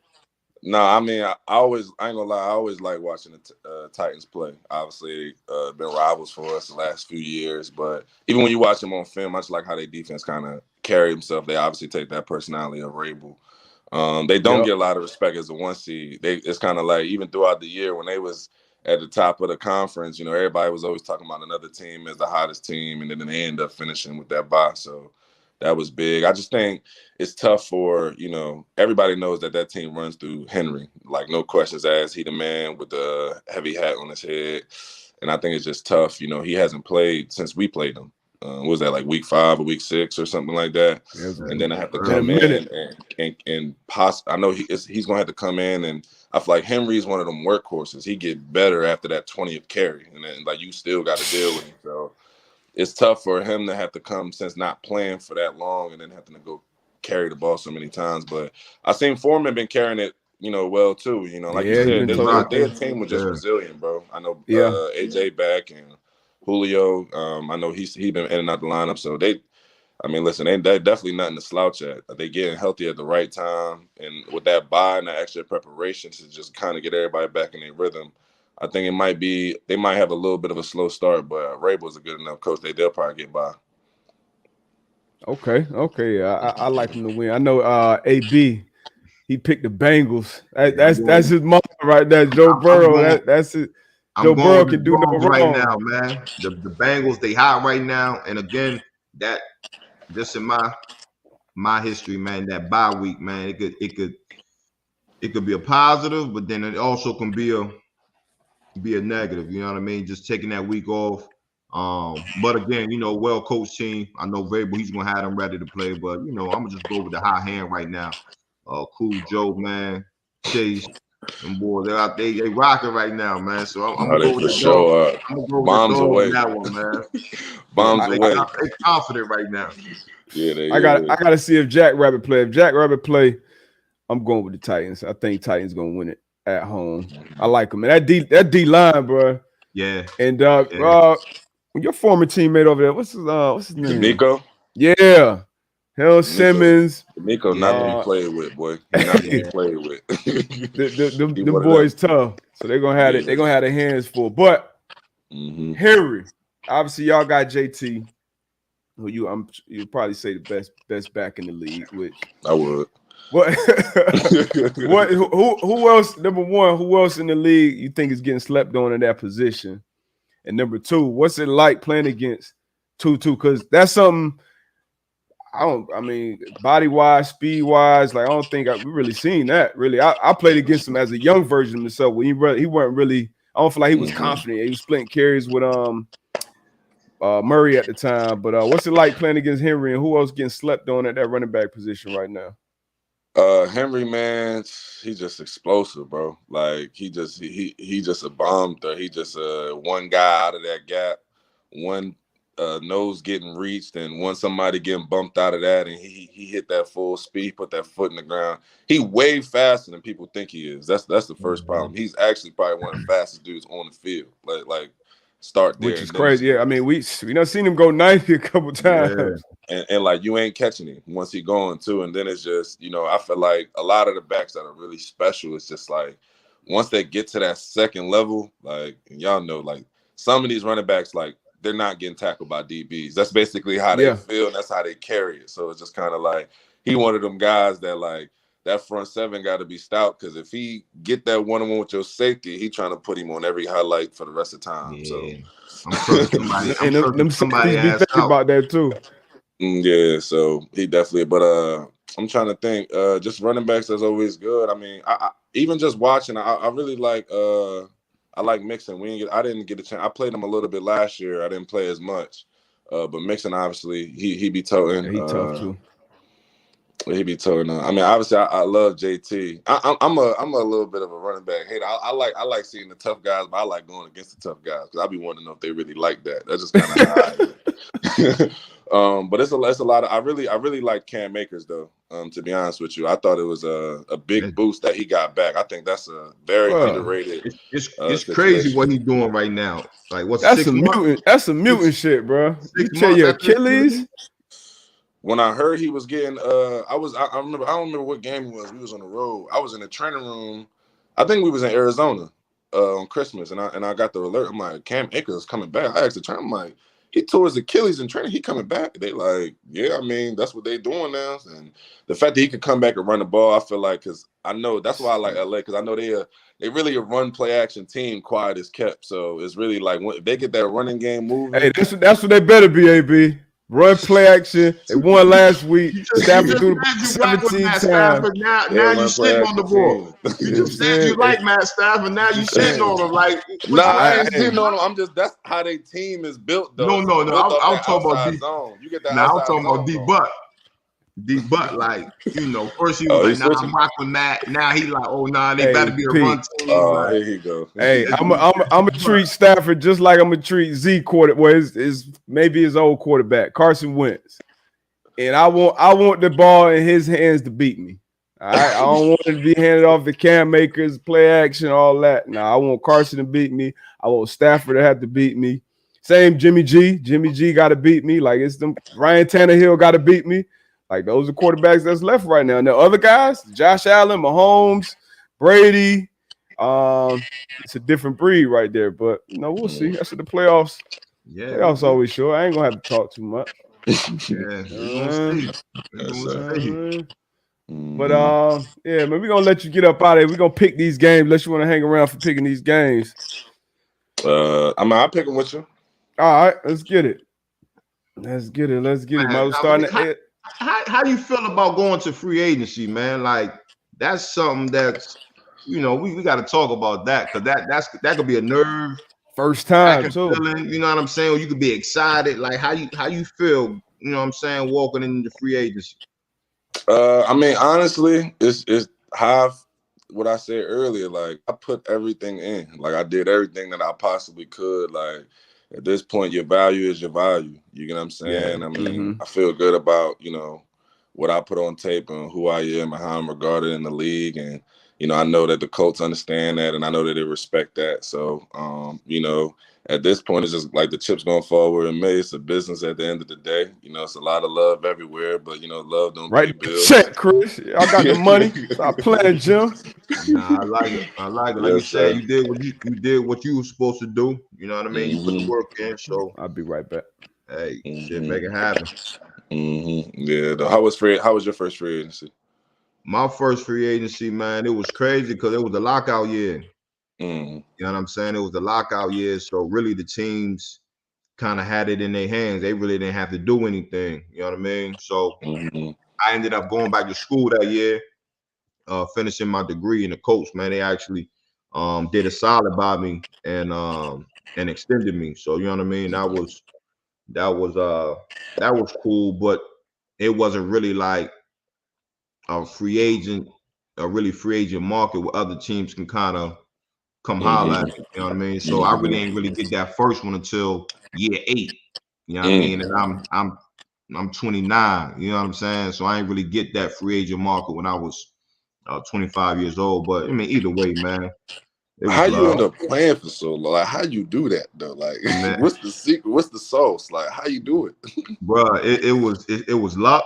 No, I mean, I ain't gonna lie, I always like watching the Titans play. Obviously, been rivals for us the last few years, but even when you watch them on film, I just like how their defense kind of carry themselves. They obviously take that personality of Rabel. They don't get a lot of respect as a 1 seed. It's kind of like even throughout the year when they was at the top of the conference, everybody was always talking about another team as the hottest team, and then they end up finishing with that bye. So that was big. I just think it's tough for, everybody knows that team runs through Henry. Like, no questions asked. He the man with the heavy hat on his head. And I think it's just tough. He hasn't played since we played him. What was that, like week 5 or week 6 or something like that? And then I have to come in and I know he's going to have to come in, and I feel like Henry's one of them workhorses. He get better after that 20th carry, and then you still got to deal with him. So it's tough for him to have to come since not playing for that long and then having to go carry the ball so many times. But I seen Foreman been carrying it, well too. Like you said, their team was just resilient, bro. I know AJ back and Julio. I know he's been in and out the lineup. So they definitely nothing to slouch at. They getting healthy at the right time, and with that bye and that extra preparation to just kind of get everybody back in their rhythm. I think they might have a little bit of a slow start, but Rabel's a good enough coach. They'll probably get by. Okay. I like him to win. I know AB, he picked the Bengals. That's his mother right there, Joe Burrow. That's it. Joe Burrow can do no wrong right now, man. The Bengals, they hot right now. And again, that just in my history, man, that bye week, man, it could be a positive, but then it also can be a negative, you know what I mean? Just taking that week off. But again, well-coached team. I know Vrabel, he's gonna have them ready to play, but I'm gonna just go with the hot hand right now. Cool Joe, man, Chase, and boys, they're out, they rocking right now, man. So I'm gonna go with the show. I'm gonna go with bombs the dog away on that one, man. Bombs away. They're confident right now. Yeah, I gotta see if Jack Rabbit play. If Jack Rabbit play, I'm going with the Titans. I think Titans gonna win it at home. I like them. And that D line, bro. Yeah. And your former teammate over there, what's his name? D'Amico? Yeah. Hell Simmons. D'Amico not to be played with, boy. He's not to be played with. the boys tough. So they're gonna have it. They're gonna have their hands full. But Henry, obviously y'all got JT. Who you'll probably say the best back in the league, which I would. What? Who else? Number one, who else in the league you think is getting slept on in that position? And number two, what's it like playing against Tutu? Because that's something body wise, speed wise, like I don't think we really seen that. Really, I played against him as a young version of himself. When he weren't really. I don't feel like he was confident. He was splitting carries with Murray at the time. But what's it like playing against Henry, and who else getting slept on at that running back position right now? Henry, man, he's just explosive, bro. Like he just a bomb threat. He just one guy out of that gap, one nose getting reached, and one somebody getting bumped out of that, and he hit that full speed, put that foot in the ground. He way faster than people think he is. That's the first problem. He's actually probably one of the fastest dudes on the field. Like start there, which is crazy. Yeah, I mean we done seen him go 90 a couple times. Yeah. And like you ain't catching him once he going too, and then it's just I feel like a lot of the backs that are really special, it's just like once they get to that second level, like y'all know, like some of these running backs, like they're not getting tackled by DBs. That's basically how they feel, and that's how they carry it. So it's just kind of like he one of them guys that like that front seven got to be stout, because if he get that one-on-one with your safety, he trying to put him on every highlight for the rest of the time. Yeah. So I'm sure somebody be thinking about that too. Yeah, so he definitely. But I'm trying to think. Just running backs is always good. I mean, I even just watching, I really like. I like Mixon. I didn't get a chance. I played him a little bit last year. I didn't play as much. But Mixon, obviously, he be toting. Yeah, he tough too. He be toting. I mean, obviously, I love JT. I'm a little bit of a running back hater. I like seeing the tough guys, but I like going against the tough guys because I be wanting to know if they really like that. That's just kind of how I am. But it's a lot of. I really like Cam Akers though. To be honest with you, I thought it was a big boost that he got back. I think that's a very underrated. It's crazy what he's doing right now. Like what's that's some mutant? That's some mutant shit, bro. You tell your Achilles. When I heard he was getting, I don't remember what game it was. We was on the road. I was in the training room. I think we was in Arizona on Christmas, and I got the alert. I'm like, Cam Akers is coming back. I asked the trainer, I'm like, he tore his Achilles in training. He coming back. They like, yeah, I mean, that's what they doing now. And the fact that he could come back and run the ball, I feel like, because I know that's why I like LA, because I know they really a run play action team. Quiet is kept, so it's really like if they get that running game moving. Hey, that's what they better be, AB. Run play action. They won last week. Stafford threw the 17 times. Now you sitting on the ball. You just said you like Matt Stafford. Now you sitting on him like. I ain't sitting on him. I'm just that's how their team is built though. No. I'm talking about D. Zone. You get that. Now I'm talking about D. Butt. D. Butt, like first he was like, "Nah, I'm rocking with Matt." Now he like, "Oh, nah, they better be a run team." Oh, here you go. Hey, I'm gonna treat Stafford just like I'm gonna treat Z quarterback. Well, is maybe his old quarterback, Carson Wentz, and I want the ball in his hands to beat me. All right? I don't want it to be handed off to Cam Akers, play action, all that. No, I want Carson to beat me. I want Stafford to have to beat me. Same Jimmy G. Jimmy G got to beat me. Like it's them. Ryan Tannehill got to beat me. Like those are quarterbacks that's left right now. And the other guys, Josh Allen, Mahomes, Brady, it's a different breed right there. But we'll see. That's what the playoffs. Yeah, playoffs always show. I ain't gonna have to talk too much. Yeah, we're gonna see. But man, we're gonna let you get up out of here. We're gonna pick these games unless you want to hang around for picking these games. I'll pick them with you. All right, let's get it. Let's get it. How do you feel about going to free agency, man? Like that's something that's we got to talk about that, because that could be a nerve first time too. Feeling, you know what I'm saying? Or you could be excited. Like how you feel, you know what I'm saying, walking into free agency? I mean, honestly, it's what I said earlier. Like I put everything in. Like I did everything that I possibly could. Like at this point, your value is your value. You get what I'm saying? Yeah. I mean, I feel good about, what I put on tape and who I am and how I'm regarded in the league. And, I know that the Colts understand that, and I know that they respect that. So, at this point, it's just like the chips going forward in May. It's a business at the end of the day. It's a lot of love everywhere, but, love don't pay bills. Check, Chris. I got the money. Stop playing, Jim. Nah, I like it. Like you said, you did what you were supposed to do. You know what I mean? You put the work in. So I'll be right back. Hey, shit, make it happen. Yeah. How was your first free agency? My first free agency, man, it was crazy because it was the lockout year. You know what I'm saying? It was the lockout year, so really the teams kind of had it in their hands. They really didn't have to do anything. You know what I mean? So I ended up going back to school that year, finishing my degree in the Colts. Man, they actually did a solid by me and extended me. So you know what I mean? That was cool, but it wasn't really like free agent, a really free agent market where other teams can kind of come holler at you. You know what I mean? So I really ain't really get that first one until year 8. You know what I mean? And I'm 29. You know what I'm saying? So I ain't really get that free agent market when I was 25 years old. But I mean, either way, man. How you end up playing for so long? Like, how you do that though? Like, what's the secret? What's the sauce? Like, how you do it? Bro, it was luck.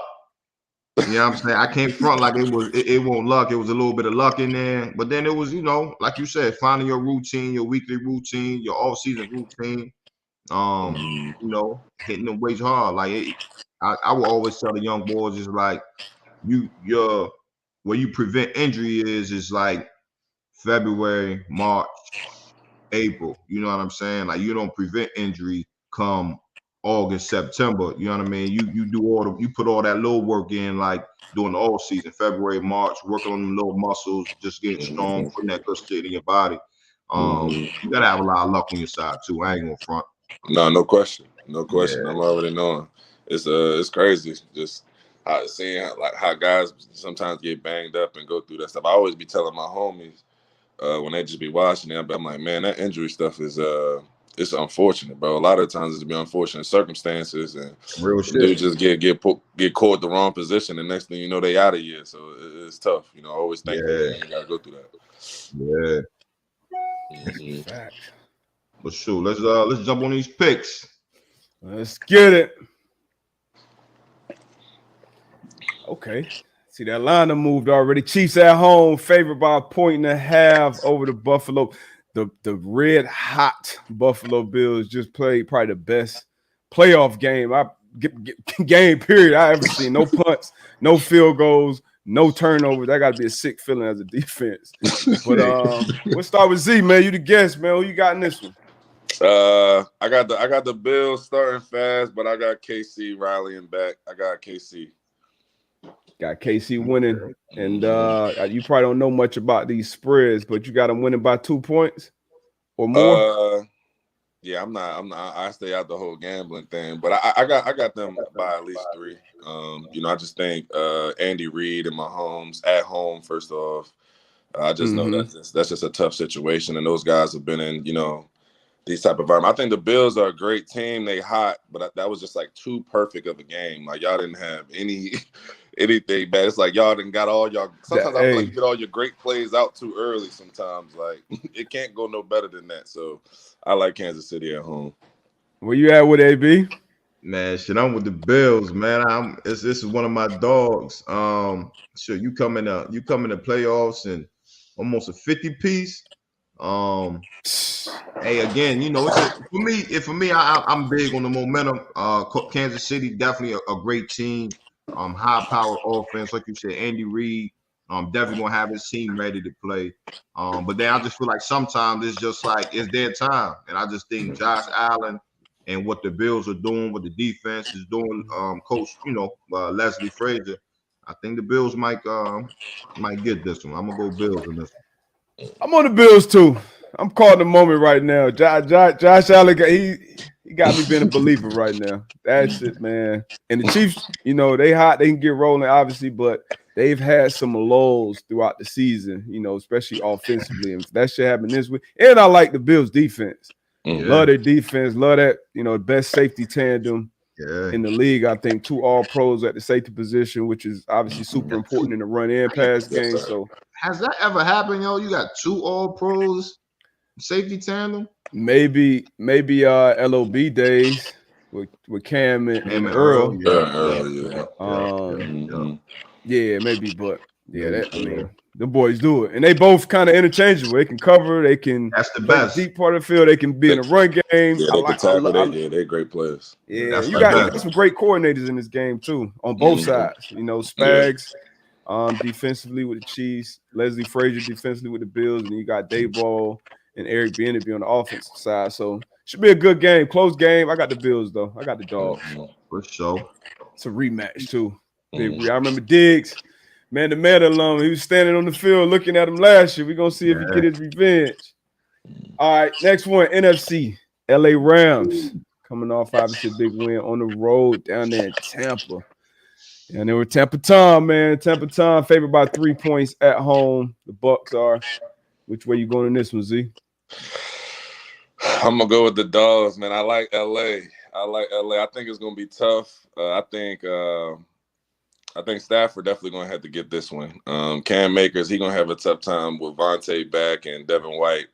You know what I'm saying? I can't front like it won't luck. It was a little bit of luck in there. But then it was, you know, like you said, finding your routine, your weekly routine, your off-season routine. You know, hitting the weights hard. Like I will always tell the young boys is like where you prevent injury is like February, March, April. You know what I'm saying? Like you don't prevent injury come August, September. You know what I mean? You put all that little work in like during the all season, February, March, working on them little muscles, just getting strong, putting that good shit in your body. You gotta have a lot of luck on your side too. I ain't gonna front. No question. No question. Yeah. I'm already knowing. It's crazy. Just seeing how guys sometimes get banged up and go through that stuff. I always be telling my homies when they just be watching it, I'm like, man, that injury stuff is it's unfortunate, bro. A lot of times it's be unfortunate circumstances and real shit. Dude just get caught the wrong position, and next thing you know, they out of here. So it's tough. You know, I always think you gotta go through that. Yeah. But shoot, let's jump on these picks. Let's get it. Okay. See, that line have moved already. Chiefs at home, favored by 1.5 over the Buffalo. The red hot Buffalo Bills just played probably the best playoff game game period I ever seen. No punts, no field goals, no turnovers. That got to be a sick feeling as a defense. But we'll start with Z, man. You the guest, man. Who you got in this one? I got the Bills starting fast, but I got KC rallying back. I got KC. Got KC winning, and you probably don't know much about these spreads, but you got them winning by 2 points or more. Yeah, I'm not. I stay out the whole gambling thing, but I got them by at least 3. You know, I just think Andy Reid and Mahomes at home. First off, I just know that's just a tough situation, and those guys have been in, you know, these type of environment. I think the Bills are a great team. They hot, but that was just like too perfect of a game. Like y'all didn't have anything bad. It's like y'all didn't got all y'all. Sometimes I feel like you get all your great plays out too early. Sometimes like it can't go no better than that. So I like Kansas City at home. Where you at with AB? Man, shit, I'm with the Bills, man. This is one of my dogs. Sure, you come in the playoffs and almost a 50 piece. Hey, again, you know, for me, I'm big on the momentum. Kansas City definitely a great team. High powered offense, like you said, Andy Reid. Definitely gonna have his team ready to play. But then I just feel like sometimes it's just like it's their time, and I just think Josh Allen and what the Bills are doing, what the defense is doing, Coach, you know, Leslie Frazier. I think the Bills might get this one. I'm gonna go Bills in this one. I'm on the Bills too. I'm calling the moment right now. Josh Allen, he got me being a believer right now. That's it, man. And the Chiefs, you know, they hot. They can get rolling, obviously, but they've had some lulls throughout the season, you know, especially offensively. And that shit happened this week. And I like the Bills' defense. Love their defense. Love that, you know, best safety tandem in the league. I think 2 All-Pros at the safety position, which is obviously super important in the run-in pass game. So has that ever happened, yo? You got 2 All-Pros safety tandem? Maybe LOB days with Cam and Earl. Yeah, maybe, but yeah, I mean, the boys do it, and they both kind of interchangeable. They can cover, they can. That's the best. Deep part of the field, they can be in a run game. Yeah, they can tackle. They're great players. Yeah, you got some great coordinators in this game too, on both sides. You know, Spags defensively with the Chiefs, Leslie Frazier defensively with the Bills, and then you got Dayball and Eric Bieniemy on the offensive side. So should be a good game, close game. I got the Bills though. I got the Dogs. For sure. It's a rematch too. I remember Diggs, man, the Meta alum. He was standing on the field looking at him last year. We're gonna see if he get his revenge. All right, next one, NFC. LA Rams coming off obviously a big win on the road down there in Tampa. And they were Tampa Tom, man. Tampa Tom favored by 3 points at home. The Bucks are. Which way you going in this one, Z? I'm gonna go with the Dogs, man. I like LA. I think it's gonna be tough. I think Stafford definitely gonna have to get this one. Cam Akers, he gonna have a tough time with Vontae back and Devin White.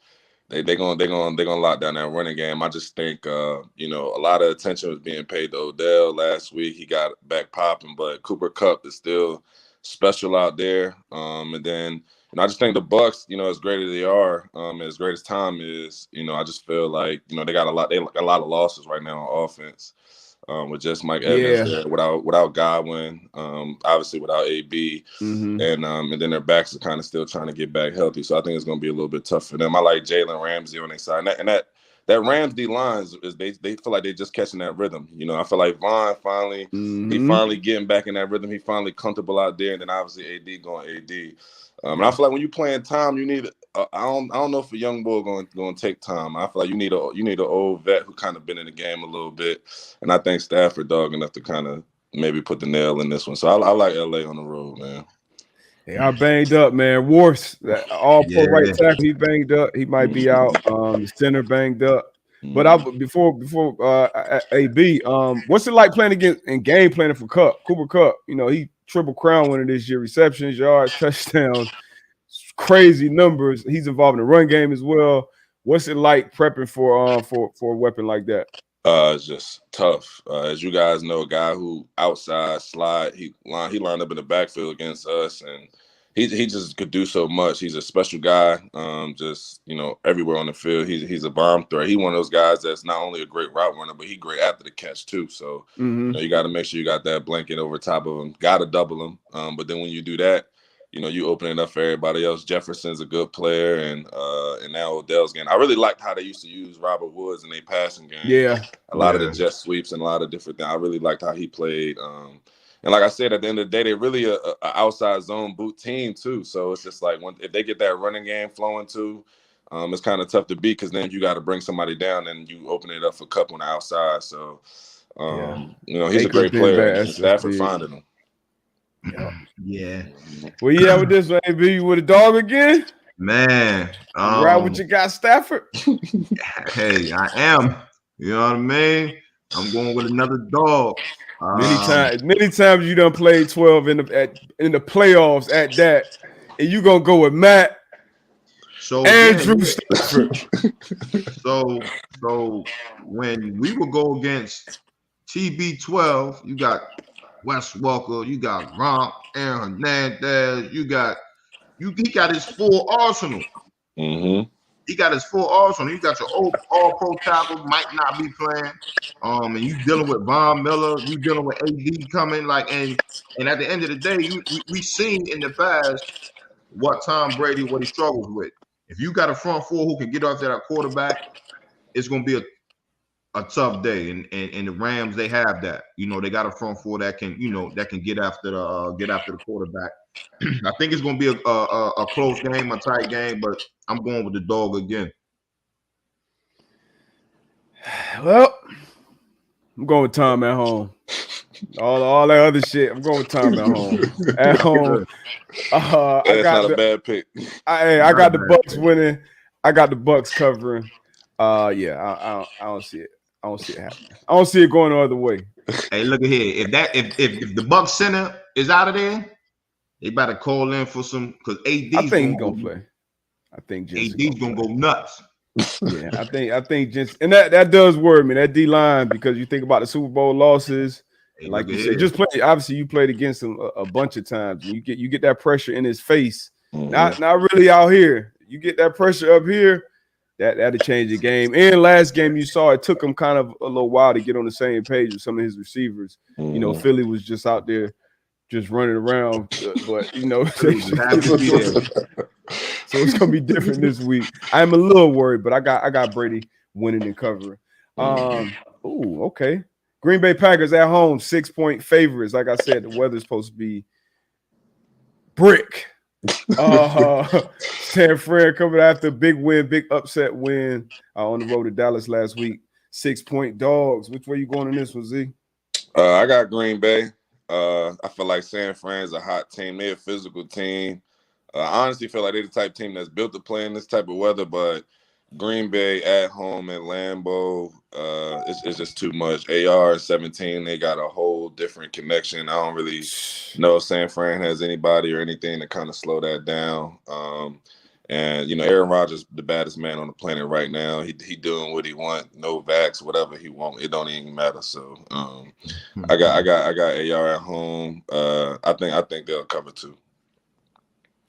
They're gonna lock down that running game. I just think a lot of attention was being paid to Odell last week. He got back popping, but Cooper Kupp is still special out there. And then I just think the Bucks, as great as they are, as great as Tom is, I just feel like they got a lot of losses right now on offense. With just Mike Evans there, without Godwin, obviously without AB, and then their backs are kind of still trying to get back healthy. So I think it's going to be a little bit tough for them. I like Jalen Ramsey on their side, and that Rams D line is they feel like they're just catching that rhythm. I feel like Vaughn finally getting back in that rhythm. He finally comfortable out there, and then obviously AD going AD. And I feel like when you playing time, you need. I don't know if a young boy going to take time. I feel like you need an old vet who kind of been in the game a little bit, and I think Stafford dog enough to kind of maybe put the nail in this one. So I like LA on the road, man. They are banged up, man. Wars, all pro right tackle, he banged up. He might be out. The center banged up. But before AB, what's it like playing against and game planning for Cooper Kupp? He triple crown winner this year, receptions, yards, touchdowns, crazy numbers. He's involved in the run game as well. What's it like prepping for a weapon like that? It's just tough. As you guys know, a guy who outside slide, he lined up in the backfield against us, and he just could do so much. He's a special guy. Just everywhere on the field, he's a bomb threat. He's one of those guys that's not only a great route runner, but he's great after the catch too. So you got to make sure you got that blanket over top of him. Got to double him. But then when you do that, you open it up for everybody else. Jefferson's a good player, and now Odell's game. I really liked how they used to use Robert Woods in their passing game. Yeah, a lot of the jet sweeps and a lot of different things. I really liked how he played. And like I said, at the end of the day, they're really a outside zone boot team too. So it's just like if they get that running game flowing too, it's kind of tough to beat because then you got to bring somebody down and you open it up for Kupp on the outside. So he's a great player. And Stafford finding him. Yeah. Well, with this one, AB, you with a dog again? Man. Right with your guy Stafford? Hey, I am. You know what I mean? I'm going with another dog. Many times you done played 12 in the playoffs at that, and you gonna go with Matt Andrew Stafford. So when we will go against TB12, you got Wes Welker, you got Gronk, Aaron Hernandez, he got his full arsenal. He got his full arsenal. You got your all-pro tackle, might not be playing. And you dealing with Von Miller, you dealing with AD coming, and at the end of the day, we seen in the past what Tom Brady, what he struggles with. If you got a front four who can get out there at quarterback, it's gonna be a tough day. And the Rams, they have that. They got a front four that can get after the quarterback. I think it's gonna be a close game, a tight game, but I'm going with the dog again. Well, I'm going with Tom at home. All that other shit, I'm going with Tom at home. At home, that's not a bad pick. I got the Bucks winning. I got the Bucks covering. I don't see it. I don't see it happening. I don't see it going the other way. Hey, look at here. If the Bucks center is out of there, they better call in for some because AD. I think he's gonna play. I think AD's gonna go nuts. Yeah, I think just and that does worry me, that D line, because you think about the Super Bowl losses. And like you said, just play. Obviously, you played against him a bunch of times. You get that pressure in his face. Not really out here. You get that pressure up here. That'll change the game. And last game you saw, it took him kind of a little while to get on the same page with some of his receivers. Philly was just out there just running around, but so it's gonna be different this week. I'm a little worried, but I got Brady winning and covering. Okay. Green Bay Packers at home, 6-point favorites. Like I said, the weather's supposed to be brick. San Fran coming after a big upset win on the road to Dallas last week. 6-point dogs. Which way you going in this one, Z? I got Green Bay. I feel like San Fran's a hot team. They're a physical team. I honestly feel like they're the type of team that's built to play in this type of weather, but Green Bay at home at Lambeau, it's just too much. AR-17, they got a whole different connection. I don't really know if San Fran has anybody or anything to kind of slow that down. And, Aaron Rodgers, the baddest man on the planet right now. He doing what he want, no vax, whatever he want. It don't even matter. So I got AR at home. I think they'll cover too.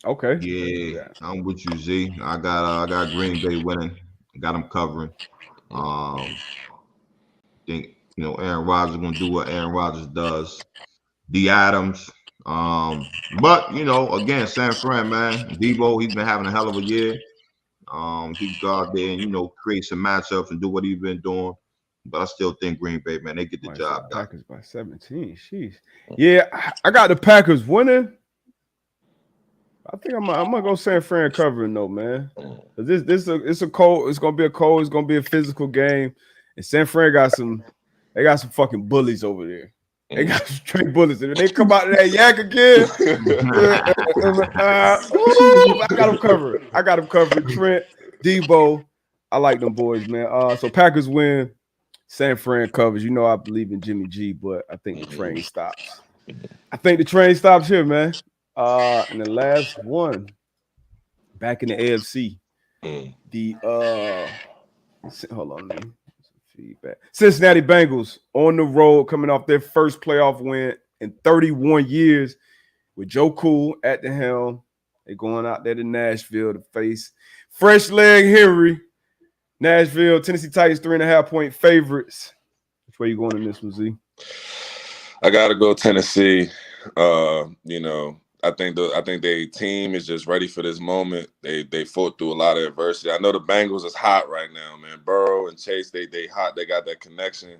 Okay. Yeah, I'm with you, Z. I got Green Bay winning. I got them covering. Think Aaron Rodgers is gonna do what Aaron Rodgers does. D. Adams. But again, San Fran, man, Debo, he's been having a hell of a year. He can go out there and create some matchups and do what he's been doing. But I still think Green Bay, man, they get the job done. Packers by 17. Sheesh. Yeah, I got the Packers winning. I think I'm gonna go San Fran covering though, man. It's a cold. It's gonna be a physical game, and San Fran got some fucking bullies over there. They got straight bullies. If they come out of that yak again, I got them covered. Trent, Debo, I like them boys, man. So Packers win. San Fran covers. I believe in Jimmy G, but I think the train stops. Here, man. And the last one, back in the AFC, hold on, man. Feedback. Cincinnati Bengals on the road, coming off their first playoff win in 31 years, with Joe Cool at the helm. They're going out there to Nashville to face fresh leg Henry. Nashville, Tennessee Titans 3.5-point favorites. Which way you going in this one, Z? I gotta go Tennessee. I think their team is just ready for this moment. They fought through a lot of adversity. I know the Bengals is hot right now, man. Burrow and Chase, they hot. They got that connection.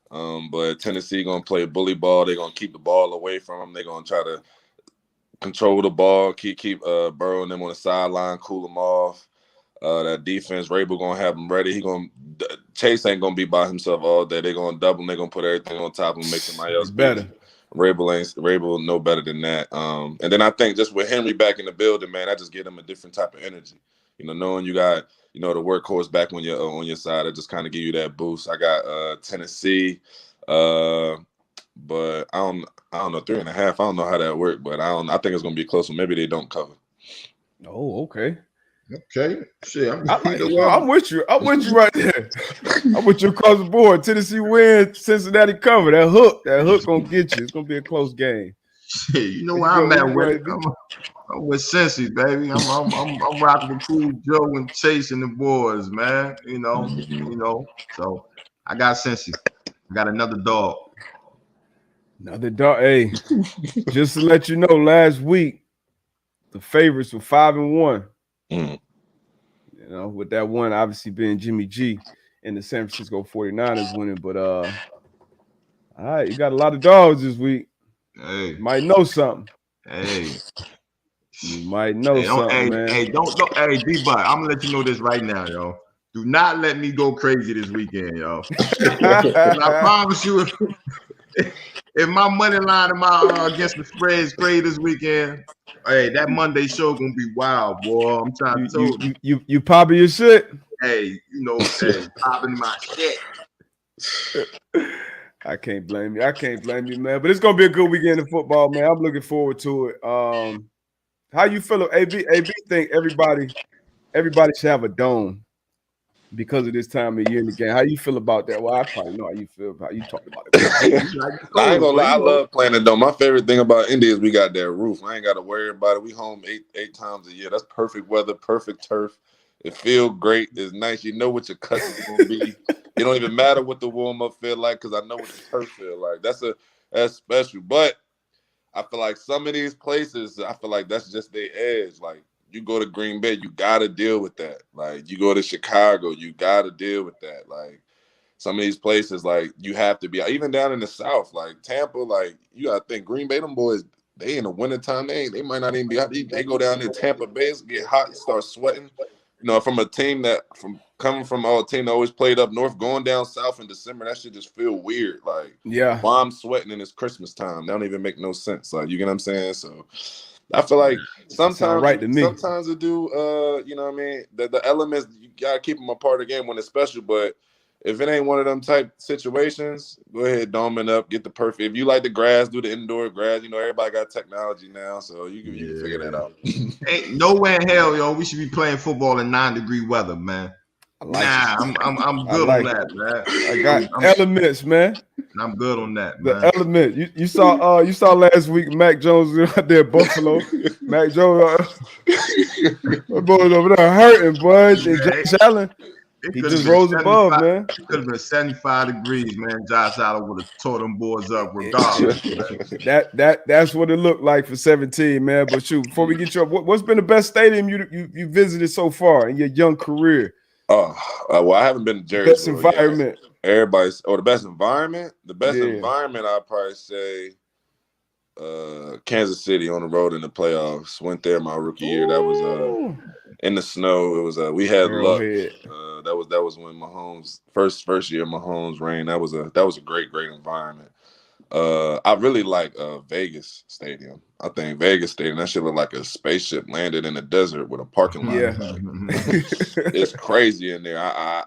But Tennessee gonna play bully ball. They're gonna keep the ball away from them. They're gonna try to control the ball, keep Burrow and them on the sideline, cool them off. That defense, Rabel gonna have them ready. Chase ain't gonna be by himself all day. They're gonna double. They're gonna put everything on top and make somebody else better. Rabel no better than that. And then I think just with Henry back in the building, man, I just give him a different type of energy. Knowing you got the workhorse back on your side, I just kind of give you that boost. I got Tennessee, but I don't know 3.5. I don't know how that worked, but I think it's gonna be close. So maybe they don't cover. Oh, okay. Okay, shit. I'm with you. I'm with you right there. I'm with you across the board. Tennessee wins, Cincinnati cover. That hook gonna get you. It's gonna be a close game. Shit, you know where I'm at with it. I'm with Cincy, baby. I'm rocking with Cool Joe and Chase and the boys, man. So I got Cincy. I got another dog. Another dog. Hey, just to let you know, last week the favorites were 5-1. With that one obviously being Jimmy G and the San Francisco 49ers winning. But all right, you got a lot of dogs this week. Hey, you might know something. Hey, you might know something, man. Hey, don't hey, D-Bot, I'm gonna let you know this right now, yo. Do not let me go crazy this weekend, yo. I promise you, if my money line and my against the spread is crazy this weekend, hey, that Monday show gonna be wild, boy. I'm trying to tell you. You popping your shit? Hey, hey, popping my shit. I can't blame you, man. But it's gonna be a good weekend of football, man. I'm looking forward to it. How you feel? AB think everybody should have a dome because of this time of year in the game. How you feel about that? Well, I probably know how you feel about it. You talked about it. I ain't gonna lie, I love playing the dome. My favorite thing about Indy is we got that roof. I ain't got to worry about it. We home eight times a year. That's perfect weather, perfect turf. It feels great. It's nice. You know what your cuts is gonna be. It don't even matter what the warm up feel like because I know what the turf feel like. That's special. But I feel like some of these places, I feel like that's just their edge. Like you go to Green Bay, you gotta deal with that. Like you go to Chicago, you gotta deal with that. Like some of these places, like you have to be. Even down in the South, like Tampa, like you gotta think Green Bay, them boys, they in the wintertime, they might not even be out. They go down there, Tampa Bay, get hot, start sweating. from a team coming from a team that always played up north, going down south in December, that shit just feel weird. Like, why I'm sweating and it's Christmas time. That don't even make no sense. Like, you get what I'm saying? So I feel like sometimes it do, you know what I mean? The elements, you gotta keep them a part of the game when it's special, but if it ain't one of them type situations, go ahead, dome it up, get the perfect. If you like the grass, do the indoor grass. You know, everybody got technology now, so you can figure that out. Ain't nowhere in hell, yo, we should be playing football in 9-degree weather, man. I'm good on that, man. I got elements, man. I'm good on that, man. The element. You saw last week Mac Jones out there at Buffalo. Mac Jones, my boys over there hurting, boy. And Josh Allen. He just rose above, man. It could have been 75 degrees, man. Josh Allen would have tore them boys up regardless. That's what it looked like for 17, man. But shoot, before we get you up, what's been the best stadium you visited so far in your young career? Well, I haven't been to Jersey. Best environment. The best environment? The best environment, I'd probably say Kansas City on the road in the playoffs. Went there my rookie year. That was in the snow. It was we had luck. That was when Mahomes first year Mahomes reigned. That was a great environment. I really like Vegas Stadium. I think Vegas Stadium, that shit look like a spaceship landed in the desert with a parking lot. Yeah. It's crazy in there.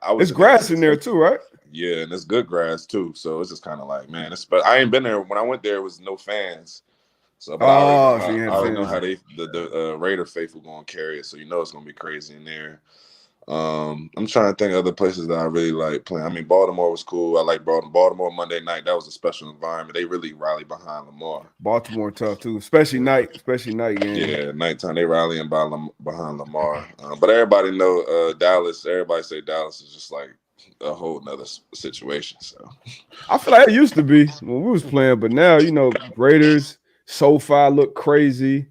It's grass in there too, right? Yeah, and it's good grass too. So it's just kind of like, man, but I ain't been there. When I went there, it was no fans. So, but I already know how the Raider faithful going to carry it. So, it's going to be crazy in there. I'm trying to think of other places that I really like playing. I mean, Baltimore was cool. I like Baltimore Monday night. That was a special environment. They really rallied behind Lamar. Baltimore tough too, especially night game. Yeah, nighttime they rallying behind Lamar. But everybody know Dallas. Everybody say Dallas is just like a whole nother situation. So I feel like it used to be when we was playing, but now Raiders, SoFi look crazy.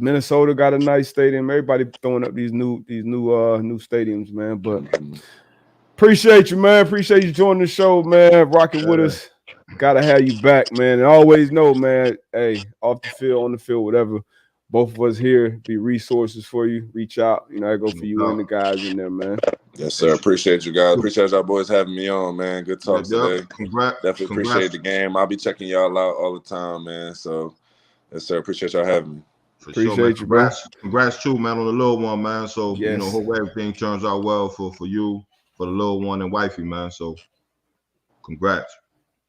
Minnesota got a nice stadium. Everybody throwing up these new stadiums, man. But appreciate you, man. Appreciate you joining the show, man. Rocking with us. Gotta have you back, man. And always know, man. Hey, off the field, on the field, whatever. Both of us here be resources for you. Reach out. I go for you and the guys in there, man. Yes, sir. Appreciate you guys. Appreciate y'all boys having me on, man. Good talk today. Definitely appreciate the game. I'll be checking y'all out all the time, man. So, yes, sir. Appreciate y'all having me. Appreciate you, bro. Congrats too, man, on the little one, man. So hope everything turns out well for you, for the little one and wifey, man. So congrats.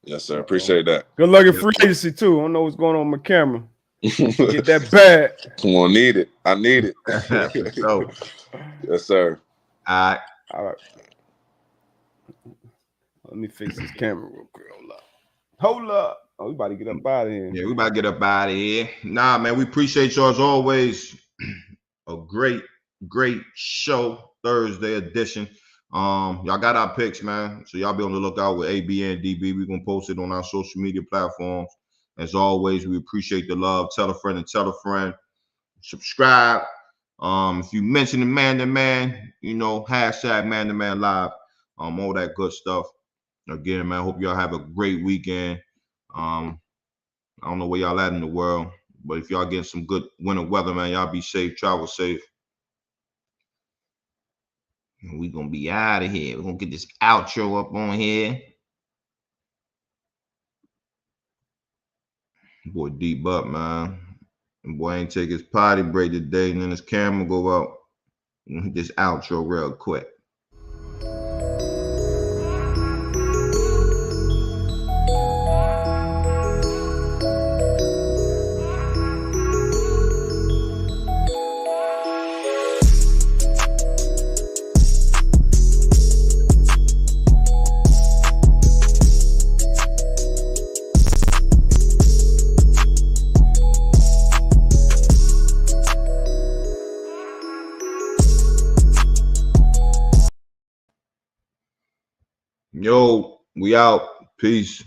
Yes, sir. Appreciate that. Good luck in free agency too. I don't know what's going on with my camera. Get that bag. Come on, need it. I need it. Yes, sir. All right. Let me fix this camera real quick. Hold up. Oh, we about to get up out of here. Yeah, we about to get up out of here. Nah, man, we appreciate y'all as always. A great show, Thursday edition. Y'all got our picks, man. So y'all be on the lookout with AB and DB. We're gonna post it on our social media platforms. As always, we appreciate the love. Tell a friend and tell a friend. Subscribe. If you mention the Man to Man, hashtag Man to Man Live. All that good stuff. Again, man, hope y'all have a great weekend. I don't know where y'all at in the world, but if y'all getting some good winter weather, man, y'all be safe, travel safe. And we gonna be out of here. We're gonna get this outro up on here. Boy, deep up, man. And boy ain't take his potty break today, and then his camera go out. This outro real quick. Yo, we out. Peace.